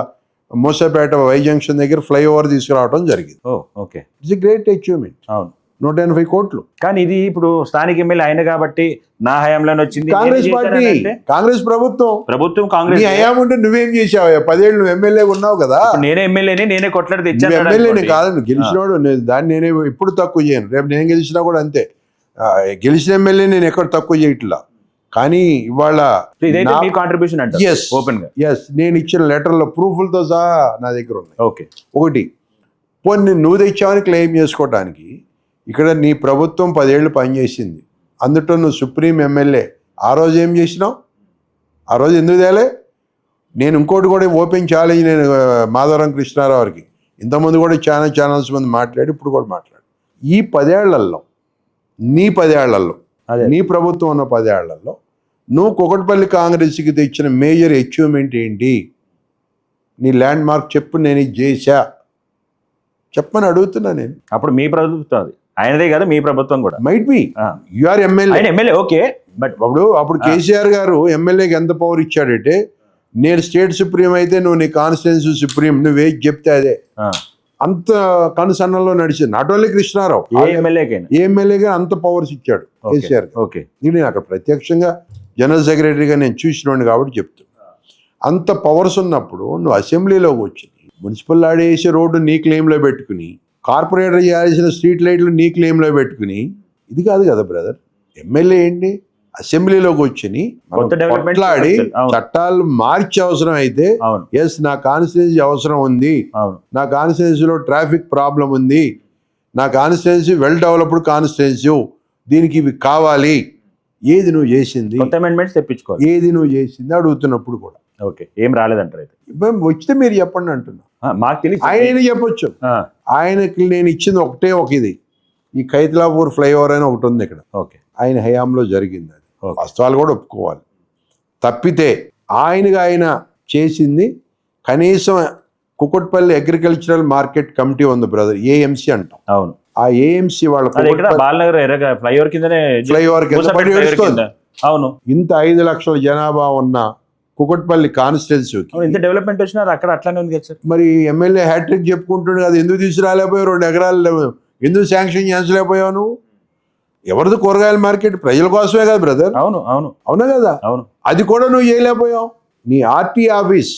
Speaker 2: మూసాపేట వై జంక్షన్ దగ్గర ఫ్లైఓవర్ తీసుకురావడం జరిగింది.
Speaker 1: Okay,
Speaker 2: it's great achievement.
Speaker 1: అవును,
Speaker 2: 180 కోట్లు.
Speaker 1: కానీ ఇది ఇప్పుడు స్థానిక ఎమ్మెల్యే అయిన కాబట్టి నా హయాంలోనే వచ్చింది.
Speaker 2: కాంగ్రెస్ పార్టీ, కాంగ్రెస్ ప్రభుత్వం
Speaker 1: కాంగ్రెస్
Speaker 2: హయాం ఉంటే నువ్వేం చేసావు? 10 ఏళ్ళు నువ్వు ఎమ్మెల్యేగా ఉన్నావు కదా.
Speaker 1: నేనే ఎమ్మెల్యేని, నేనే కొట్లాడి తెచ్చాను.
Speaker 2: ఎమ్మెల్యేని కాదు, గెలిచినోడు. దాన్ని నేనే ఎప్పుడు తక్కువ చేయను. రేపు నేను గెలిచినా కూడా అంతే. గెలిచిన ఎమ్మెల్యే నేను ఎక్కడ తక్కువ చేయట్లా. కానీ ఇవాళ
Speaker 1: కాంట్రిబ్యూషన్ అంటే ఓపెన్ గా
Speaker 2: నేను ఇచ్చిన లెటర్లో ప్రూఫ్లతో సహా నా దగ్గర ఉన్నాయి.
Speaker 1: ఓకే,
Speaker 2: ఒకటి పోనీ నువ్వు తెచ్చావని క్లెయిమ్ చేసుకోవడానికి, ఇక్కడ నీ ప్రభుత్వం 10 ఏళ్ళు పనిచేసింది, అందులో నువ్వు సుప్రీం ఎమ్మెల్యే. ఆ రోజు ఏం చేసినావు? ఆ రోజు ఎందుకు తేలే? నేను ఇంకోటి కూడా ఓపెన్ ఛాలెంజ్, నేను మాధవరం కృష్ణారావు గారికి ఇంతకుముందు కూడా ఛానల్స్ ముందు మాట్లాడి, ఇప్పుడు కూడా మాట్లాడు. ఈ 10 ఏళ్లలో నీ ప్రభుత్వం ఉన్న 10 ఏళ్లలో నువ్వు కుకట్పల్లి కాంగ్రెస్కి తెచ్చిన మేజర్ అచీవ్మెంట్ ఏంటి? నీ ల్యాండ్ మార్క్ చెప్పు, నేను ఇది చేశా చెప్పని అడుగుతున్నా నేను.
Speaker 1: అప్పుడు మీ ప్రభుత్వం అది ఆయనదే కదా, మీ ప్రభుత్వం కూడా
Speaker 2: might be. You are MLA.
Speaker 1: Okay, but
Speaker 2: అప్పుడు కేసీఆర్ గారు ఎమ్మెల్యేకి ఎంత పవర్ ఇచ్చాడంటే, నేను స్టేట్ సుప్రీం అయితే నువ్వు నీ కాన్స్టిట్యుయెన్సీ సుప్రీం, నువ్వే చెప్తే అదే. అంత కనుసన్నల్లో నడిచింది. నాట్ ఓన్లీ కృష్ణారావు, ఏ ఎమ్మెల్యేగా అంత పవర్స్ ఇచ్చాడు కేసీఆర్ గారు. నేను అక్కడ ప్రత్యక్షంగా జనరల్ సెక్రటరీగా నేను చూసినోండి కాబట్టి చెప్తున్నా. అంత పవర్స్ ఉన్నప్పుడు నువ్వు అసెంబ్లీలోకి వచ్చి మున్సిపల్ ఆడేసే రోడ్డు నీ క్లెయిమ్లో పెట్టుకుని, కార్పొరేటర్ చేయాల్సిన స్ట్రీట్ లైట్లు నీ క్లెయిమ్లో పెట్టుకుని, ఇది కాదు కదా బ్రదర్. ఎమ్మెల్యే ఏంటి, అసెంబ్లీలోకి వచ్చి మనం
Speaker 1: కొత్త development
Speaker 2: కొట్లాడి
Speaker 1: అవును.
Speaker 2: చట్టాలు మార్చే అవసరం అయితే
Speaker 1: అవును
Speaker 2: ఎస్ నా కాన్స్టిట్యున్సీ అవసరం ఉంది,
Speaker 1: అవును
Speaker 2: నా కాన్స్టిట్యున్సీలో ట్రాఫిక్ ప్రాబ్లం ఉంది, నా కాన్స్టిట్యున్సీ వెల్ డెవలప్డ్ కాన్స్టిట్యున్సీ, దీనికి ఇవి కావాలి, ఏది నువ్వు చేసింది,
Speaker 1: కొత్త అమెండ్మెంట్స్ తెప్పించుకోవాలి.
Speaker 2: ఏది నువ్వు చేసింది అడుగుతున్నప్పుడు కూడా
Speaker 1: ఓకే, ఏం రాలేదంటారు అయితే.
Speaker 2: ఇప్పుడు వచ్చితే మీరు చెప్పండి అంటున్నా.
Speaker 1: మాకు తెలియదు.
Speaker 2: ఆయన చెప్పొచ్చు, ఆయనకి నేను ఇచ్చింది ఒకటే ఒక ఇది, ఈ ఖైతలాపూర్ ఫ్లైఓవర్ అని ఒకటి ఉంది ఇక్కడ,
Speaker 1: ఓకే
Speaker 2: ఆయన హయాంలో జరిగింది, అది
Speaker 1: Okay.
Speaker 2: వాస్తవాలు కూడా ఒప్పుకోవాలి. తప్పితే ఆయన చేసింది కనీసం కుకట్పల్లి అగ్రికల్చరల్ మార్కెట్ కమిటీ ఉంది బ్రదర్, ఏఎంసీ అంటాం.
Speaker 1: అవును
Speaker 2: ఆ ఏఎంసీ వాళ్ళ
Speaker 1: అది ఇక్కడ బాలనగర్ ఎర్రగా ఫ్లైఓవర్ కిందనే
Speaker 2: ఫ్లైఓవర్ కింద
Speaker 1: మూసాపేట
Speaker 2: పడి
Speaker 1: flyover
Speaker 2: ఏడుస్తోంది.
Speaker 1: కింద. అవును
Speaker 2: ఇంత 5 లక్షల జనాభా ఉన్న కుకట్పల్లి కాన్స్టిట్యున్సీకి
Speaker 1: అవును, ఇంత డెవలప్మెంట్ వచ్చినా అది అక్కడ అట్లానే ఉంది కదా సార్.
Speaker 2: మరి ఎమ్మెల్యే హ్యాట్రిక్ చెప్పుకుంటుండే కదా, ఎందుకు తీసుకురాలేకపోయావు, 2 ఎకరాలు లేవు, ఎందుకు శాంక్షన్ చేయించలేకపోయావు నువ్వు? ఎవరిది కూరగాయల మార్కెట్, ప్రజల కోసమే కదా బ్రదర్,
Speaker 1: అవును అవును
Speaker 2: అవునా కదా,
Speaker 1: అవును
Speaker 2: అది కూడా నువ్వు చేయలేకపోయావు. నీ ఆర్టీ ఆఫీస్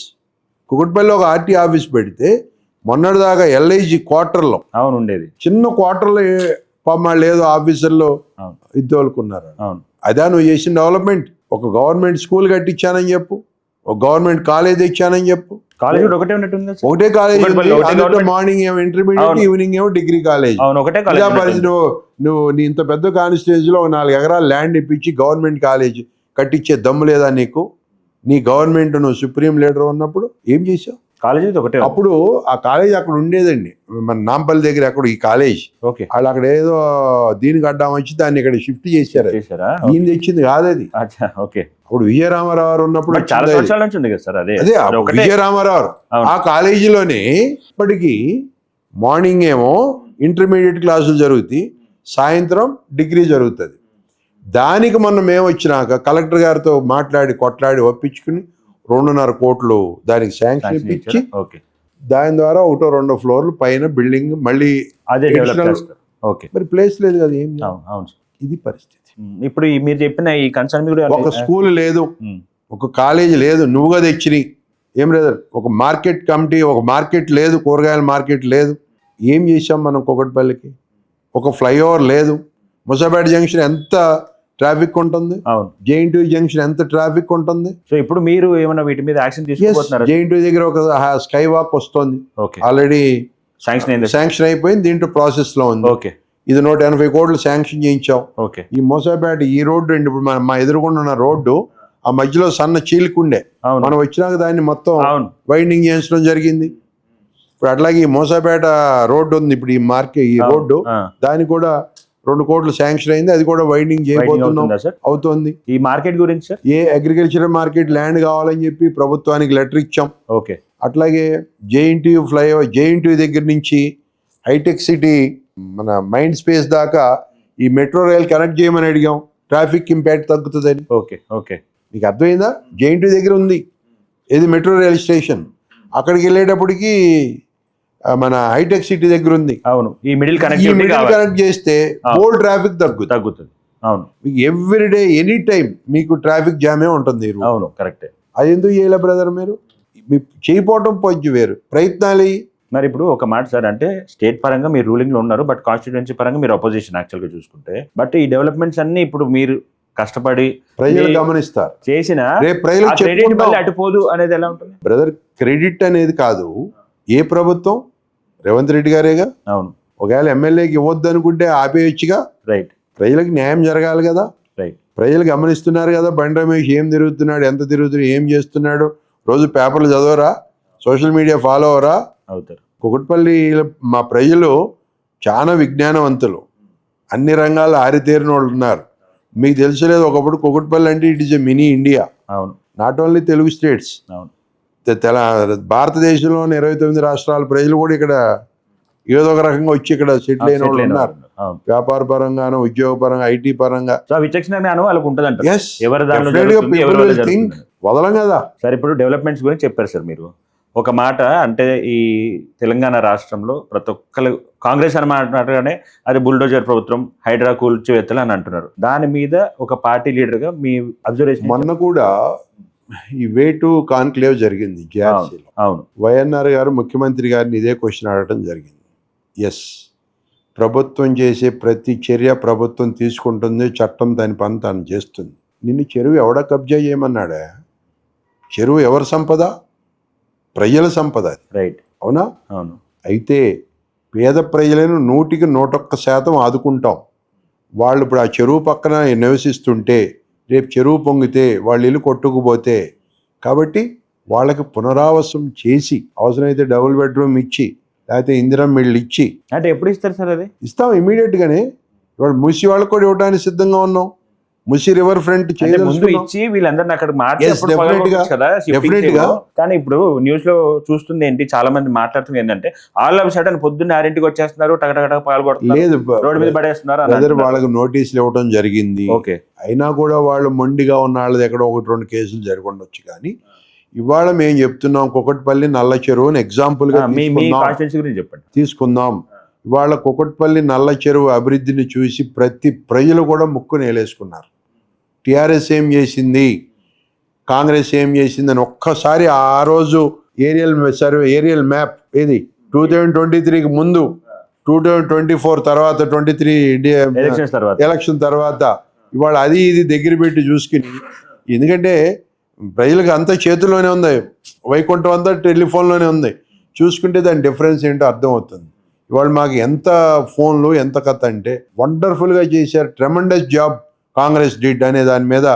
Speaker 2: కుకట్పల్లిలో ఒక ఆర్టీ ఆఫీస్ పెడితే మొన్నటిదాకా ఎల్ఐజీ క్వార్టర్లో
Speaker 1: అవును ఉండేది.
Speaker 2: చిన్న క్వార్టర్లో పామాళ్ళు ఏదో ఆఫీసర్లో
Speaker 1: అవును
Speaker 2: ఇద్దోలుకున్నారు.
Speaker 1: అవును
Speaker 2: అదా నువ్వు చేసిన డెవలప్మెంట్? ఒక గవర్నమెంట్ స్కూల్ కట్టించానని చెప్పు, ఒక గవర్నమెంట్ కాలేజ్ ఇచ్చానని చెప్పు.
Speaker 1: కాలేజ్ కూడా ఒకటే ఉన్నట్టుంది కదా సార్.
Speaker 2: ఒకటే కాలేజ్
Speaker 1: కుకట్పల్లి ఒకటే government.
Speaker 2: మార్నింగ్ ఏమో ఇంటర్మీడియట్,
Speaker 1: అవును.
Speaker 2: ఈవినింగ్ ఏమో డిగ్రీ కాలేజ్.
Speaker 1: అవును ఒకటే
Speaker 2: ఇలా
Speaker 1: కాలేజ్
Speaker 2: పరిస్థితి నువ్వు నీ ఇంత పెద్ద కాన్స్టిట్యున్సీలో 4 ఎకరాల ల్యాండ్ ఇప్పించి గవర్నమెంట్ కాలేజ్ కట్టించే దమ్ము లేదా నీకు? నీ గవర్నమెంట్ నువ్వు సుప్రీం లీడర్ ఉన్నప్పుడు ఏం చేసావు?
Speaker 1: కాలేజ్ ఒకటే.
Speaker 2: అప్పుడు ఆ కాలేజ్ అక్కడ ఉండేదండి, మన నాంపల్లి దగ్గర అక్కడ ఈ కాలేజ్,
Speaker 1: ఓకే
Speaker 2: వాళ్ళు అక్కడ ఏదో దీనికి అడ్డం వచ్చి దాన్ని ఇక్కడ షిఫ్ట్ చేశారు.
Speaker 1: చేశారా?
Speaker 2: ఈయన తెచ్చింది కాదు అది.
Speaker 1: అచ్చా ఓకే.
Speaker 2: అప్పుడు విజయరామారావు గారు ఉన్నప్పుడు
Speaker 1: బట్ చాలా
Speaker 2: వచ్చింది అది.
Speaker 1: సంవత్సరాల నుంచి ఉంది కదా సార్. అదే
Speaker 2: అదే
Speaker 1: అది ఒకటే.
Speaker 2: విజయరామారావు
Speaker 1: అవును.
Speaker 2: ఆ కాలేజీలోనే ఇప్పటికీ మార్నింగ్ ఏమో ఇంటర్మీడియట్ క్లాసులు జరుగుతాయి, సాయంత్రం డిగ్రీ జరుగుతుంది. దానికి మొన్న మేము వచ్చినాక కలెక్టర్ గారితో మాట్లాడి కొట్లాడి ఒప్పించుకుని 2.5 కోట్లు దానికి శాంక్షన్ ఇప్పించి
Speaker 1: ఓకే
Speaker 2: దాని ద్వారా 1-2 ఫ్లోర్లు పైన బిల్డింగ్ మళ్ళీ
Speaker 1: అదే డెవలప్
Speaker 2: additional-
Speaker 1: చేస్తారు. ఓకే
Speaker 2: మరి ప్లేస్ లేదు కదా, ఏం చేయాలి?
Speaker 1: అవును అవును సార్.
Speaker 2: ఇది పరిస్థితి.
Speaker 1: ఇప్పుడు మీరు చెప్పిన ఈ కన్సర్న్ కూడా
Speaker 2: ఒక స్కూల్ లేదు,
Speaker 1: ఉమ్,
Speaker 2: ఒక కాలేజ్ లేదు, నువ్వుగా తెచ్చినాయి ఏం బ్రదర్, ఒక మార్కెట్ కమిటీ, ఒక మార్కెట్ లేదు, కూరగాయల మార్కెట్ లేదు. ఏం చేసాం మనం కుకట్పల్లికి? ఒక ఫ్లైఓవర్ లేదు. ముసాపేట జంక్షన్ ఎంత ట్రాఫిక్ ఉంటుంది,
Speaker 1: అవును.
Speaker 2: జేఎన్టీ జంక్షన్ ఎంత ట్రాఫిక్ ఉంటుంది.
Speaker 1: సో ఇప్పుడు మీరు ఏమైనా వీటి మీద యాక్షన్ తీసుకోబోతున్నారు?
Speaker 2: జేఎన్టీ దగ్గర ఒక స్కై వాక్ వస్తుంది,
Speaker 1: ఓకే
Speaker 2: ఆల్రెడీ
Speaker 1: శాంక్షన్ అయింది.
Speaker 2: శాంక్షన్ అయిపోయింది, దీంట్లో ప్రాసెస్ లో ఉంది.
Speaker 1: ఓకే
Speaker 2: 180 కోట్లు శాంక్షన్ చేయించాం.
Speaker 1: ఓకే
Speaker 2: ఈ మోసాపేట ఈ రోడ్డు అండి, ఇప్పుడు మా ఎదురుగుండా ఉన్న రోడ్డు ఆ మధ్యలో సన్న చీలికుండే,
Speaker 1: అవును
Speaker 2: మనం వచ్చినాక దాన్ని మొత్తం
Speaker 1: అవును
Speaker 2: వైండింగ్ చేయించడం జరిగింది. ఇప్పుడు అట్లాగే ఈ మోసాపేట రోడ్డు ఉంది, ఇప్పుడు ఈ ఈ రోడ్డు దానికి కూడా 2 కోట్లు శాంక్షన్ అయింది, అది కూడా వైండింగ్ చేయబోతున్నాం.
Speaker 1: అవుతుందా సార్?
Speaker 2: అవుతోంది.
Speaker 1: ఈ మార్కెట్ గురించి సార్?
Speaker 2: ఏ అగ్రికల్చర్ మార్కెట్ ల్యాండ్ కావాలని చెప్పి ప్రభుత్వానికి లెటర్ ఇచ్చాం.
Speaker 1: ఓకే
Speaker 2: అట్లాగే జేఎన్టీయూ ఫ్లైఓవర్, జేఎన్టీయూ దగ్గర నుంచి హైటెక్ సిటీ మన మైండ్ స్పేస్ దాకా ఈ మెట్రో రైల్ కనెక్ట్ చేయమని అడిగాం, ట్రాఫిక్ ఇంపాక్ట్ తగ్గుతుందని.
Speaker 1: ఓకే ఓకే
Speaker 2: నీకు అర్థమైందా? జేఎన్టీయూ దగ్గర ఉంది ఏది మెట్రో రైల్ స్టేషన్, అక్కడికి వెళ్ళేటప్పటికి మన హైటెక్ సిటీ దగ్గర ఉంది.
Speaker 1: అవును ఈ మిడిల్
Speaker 2: ఈ
Speaker 1: కనెక్టివిటీ
Speaker 2: మిడిల్
Speaker 1: కావాలి.
Speaker 2: కనెక్ట్ చేస్తే బోల్ ట్రాఫిక్ తగ్గుతుంది.
Speaker 1: తగ్గుతుంది. అవును
Speaker 2: మీకు ఎవ్రీడే ఎనీ టైం మీకు ట్రాఫిక్ జామే ఉంటుంది ఈ route.
Speaker 1: అవును కరెక్టే.
Speaker 2: అది ఎందుకు చేయలే బ్రదర్? మీరు మీ చేయపోవటం కొంచెం వేరు, ప్రయత్నాలు.
Speaker 1: మరి ఇప్పుడు ఒక మాట సార్, అంటే స్టేట్ పరంగా మీరు రూలింగ్ లో ఉన్నారు, బట్ కాన్స్టిట్యుయెన్సీ పరంగా మీరు అపోజిషన్ యాక్చువల్ గా చూసుకుంటే. బట్ ఈ డెవలప్మెంట్స్ అన్ని ఇప్పుడు మీరు కష్టపడి
Speaker 2: ప్రజలు గమనిస్తారు,
Speaker 1: చేసిన
Speaker 2: రేపు ప్రజలు
Speaker 1: క్రెడిట్ మళ్ళీ
Speaker 2: చెప్పుకుంటాం.
Speaker 1: అటుపోదు అనేది ఎలా ఉంటుంది
Speaker 2: బ్రదర్? క్రెడిట్ అనేది కాదు, ఏ ప్రభుత్వం, రేవంత్ రెడ్డి గారేగా.
Speaker 1: అవును
Speaker 2: ఒకవేళ ఎమ్మెల్యేకి ఇవ్వద్దు అనుకుంటే ఆపేయచ్చుగా.
Speaker 1: రైట్
Speaker 2: ప్రజలకు న్యాయం జరగాలి కదా.
Speaker 1: రైట్
Speaker 2: ప్రజలు గమనిస్తున్నారు కదా, బండి రమేష్ ఏం తిరుగుతున్నాడు, ఎంత తిరుగుతున్నాడు, ఏం చేస్తున్నాడు, రోజు పేపర్లు చదవరా, సోషల్ మీడియా ఫాలో అవరా?
Speaker 1: అవుతారు.
Speaker 2: కుకట్పల్లి మా ప్రజలు చాలా విజ్ఞానవంతులు, అన్ని రంగాల్లో ఆరితేరిన వాళ్ళు ఉన్నారు. మీకు తెలుసలేదు, ఒకప్పుడు కుకట్పల్లి అంటే it is a mini India.
Speaker 1: అవును
Speaker 2: నాట్ ఓన్లీ తెలుగు స్టేట్స్,
Speaker 1: అవును
Speaker 2: భారతదేశంలోని 29 రాష్ట్రాల ప్రజలు కూడా ఇక్కడ ఏదో ఒక రకంగా వచ్చి ఇక్కడ సెటిల్ అయిన వాళ్ళు ఉన్నారు.
Speaker 1: అవును.
Speaker 2: వ్యాపార పరంగాను, ఉద్యోగ పరంగా, ఐటీ పరంగా.
Speaker 1: సో ఆ విచక్షణ జ్ఞానం వాళ్ళకు ఉంటుంది అంటారు.
Speaker 2: Yes,
Speaker 1: ఎవరి దానిలో
Speaker 2: definitely
Speaker 1: జరుగుతుంది,
Speaker 2: people
Speaker 1: ఎవరి వల్ల
Speaker 2: will think.
Speaker 1: జరుగుతుంది.
Speaker 2: వదలం కదా.
Speaker 1: సార్ ఇప్పుడు డెవలప్మెంట్స్ గురించి చెప్పారు సార్ మీరు. ఒక మాట అంటే ఈ తెలంగాణ రాష్ట్రంలో ప్రతి ఒక్కరు కాంగ్రెస్ అని మాట్లాడగానే అది బుల్డోజర్ ప్రభుత్వం, హైడ్రా కూల్చివేత్తలు అని అంటున్నారు. దాని మీద ఒక పార్టీ లీడర్ గా మీ అబ్జర్వేషన్?
Speaker 2: మొన్న కూడా ఈ వే టు కాన్క్లేవ్ జరిగింది GRCలో.
Speaker 1: అవును
Speaker 2: వైఎన్ఆర్ గారు ముఖ్యమంత్రి గారిని ఇదే క్వశ్చన్ అడగడం జరిగింది. ఎస్, ప్రభుత్వం చేసే ప్రతి చర్య ప్రభుత్వం తీసుకుంటుంది, చట్టం దాని పని తాను చేస్తుంది. నిన్ను చెరువు ఎవడ కబ్జా చేయమన్నాడా? చెరువు ఎవరి సంపద? ప్రజల సంపద అది.
Speaker 1: రైట్.
Speaker 2: అవునా?
Speaker 1: అవును.
Speaker 2: అయితే పేద ప్రజలను 100% ఆదుకుంటాం. వాళ్ళు ఇప్పుడు ఆ చెరువు పక్కన నివసిస్తుంటే రేపు చెరువు పొంగితే వాళ్ళ ఇల్లు కొట్టుకుపోతే, కాబట్టి వాళ్ళకి పునరావాసం చేసి అవసరమైతే డబుల్ బెడ్రూమ్ ఇచ్చి లేకపోతే ఇందిరమ్మ ఇళ్ళు ఇచ్చి.
Speaker 1: అంటే ఎప్పుడు ఇస్తారు సార్ అది?
Speaker 2: ఇస్తాం ఇమీడియట్గానే. ఇవాళ మూసి వాళ్ళకు కూడా ఇవ్వడానికి సిద్ధంగా ఉన్నాం. మూసి రివర్ ఫ్రంట్
Speaker 1: ముందు ఇచ్చి వీళ్ళందరినీ అక్కడ
Speaker 2: డెఫినెట్గా.
Speaker 1: కానీ ఇప్పుడు న్యూస్ లో చూస్తుంది ఏంటి, చాలా మంది మాట్లాడుతుంది ఏంటంటే ఆల్ ఆఫ్ సడన్ పొద్దున్న 6ంటికి వచ్చేస్తున్నారు, టగటగట పాల్గొడుతున్నారు,
Speaker 2: లేదు
Speaker 1: రోడ్డు మీద పడేస్తున్నారు.
Speaker 2: వాళ్ళకి నోటీసులు ఇవ్వడం జరిగింది.
Speaker 1: ఓకే.
Speaker 2: అయినా కూడా వాళ్ళు మొండిగా ఉన్న వాళ్ళది ఎక్కడో 1-2 కేసులు జరిగి ఉండొచ్చు. కానీ ఇవాళ మేము చెప్తున్నాం కుకట్పల్లి నల్ల చెరువుని ఎగ్జాంపుల్ గా తీసుకుందాం. ఇవాళ కుకట్పల్లి నల్ల చెరువు అభివృద్ధిని చూసి ప్రతి ప్రజలు కూడా ముక్కు నేలేసుకున్నారు. టిఆర్ఎస్ ఏం చేసింది, కాంగ్రెస్ ఏం చేసింది అని ఒక్కసారి ఆ రోజు ఏరియల్ మ్యాప్ ఏది 2023కి ముందు, 2024 తర్వాత, 23 ఎలక్షన్ తర్వాత ఇవాళ అది ఇది దగ్గర పెట్టి చూసుకుని, ఎందుకంటే ప్రజలకు అంతా చేతిలోనే ఉంది, వైకుంఠం అంతా టెలిఫోన్లోనే ఉంది, చూసుకుంటే దాని డిఫరెన్స్ ఏంటో అర్థమవుతుంది. ఇవాళ మాకు ఎంత ఫోన్లు ఎంత కథ అంటే వండర్ఫుల్గా చేశారు. ట్రెమండస్ జాబ్ కాంగ్రెస్ డిడ్ అనే దాని మీద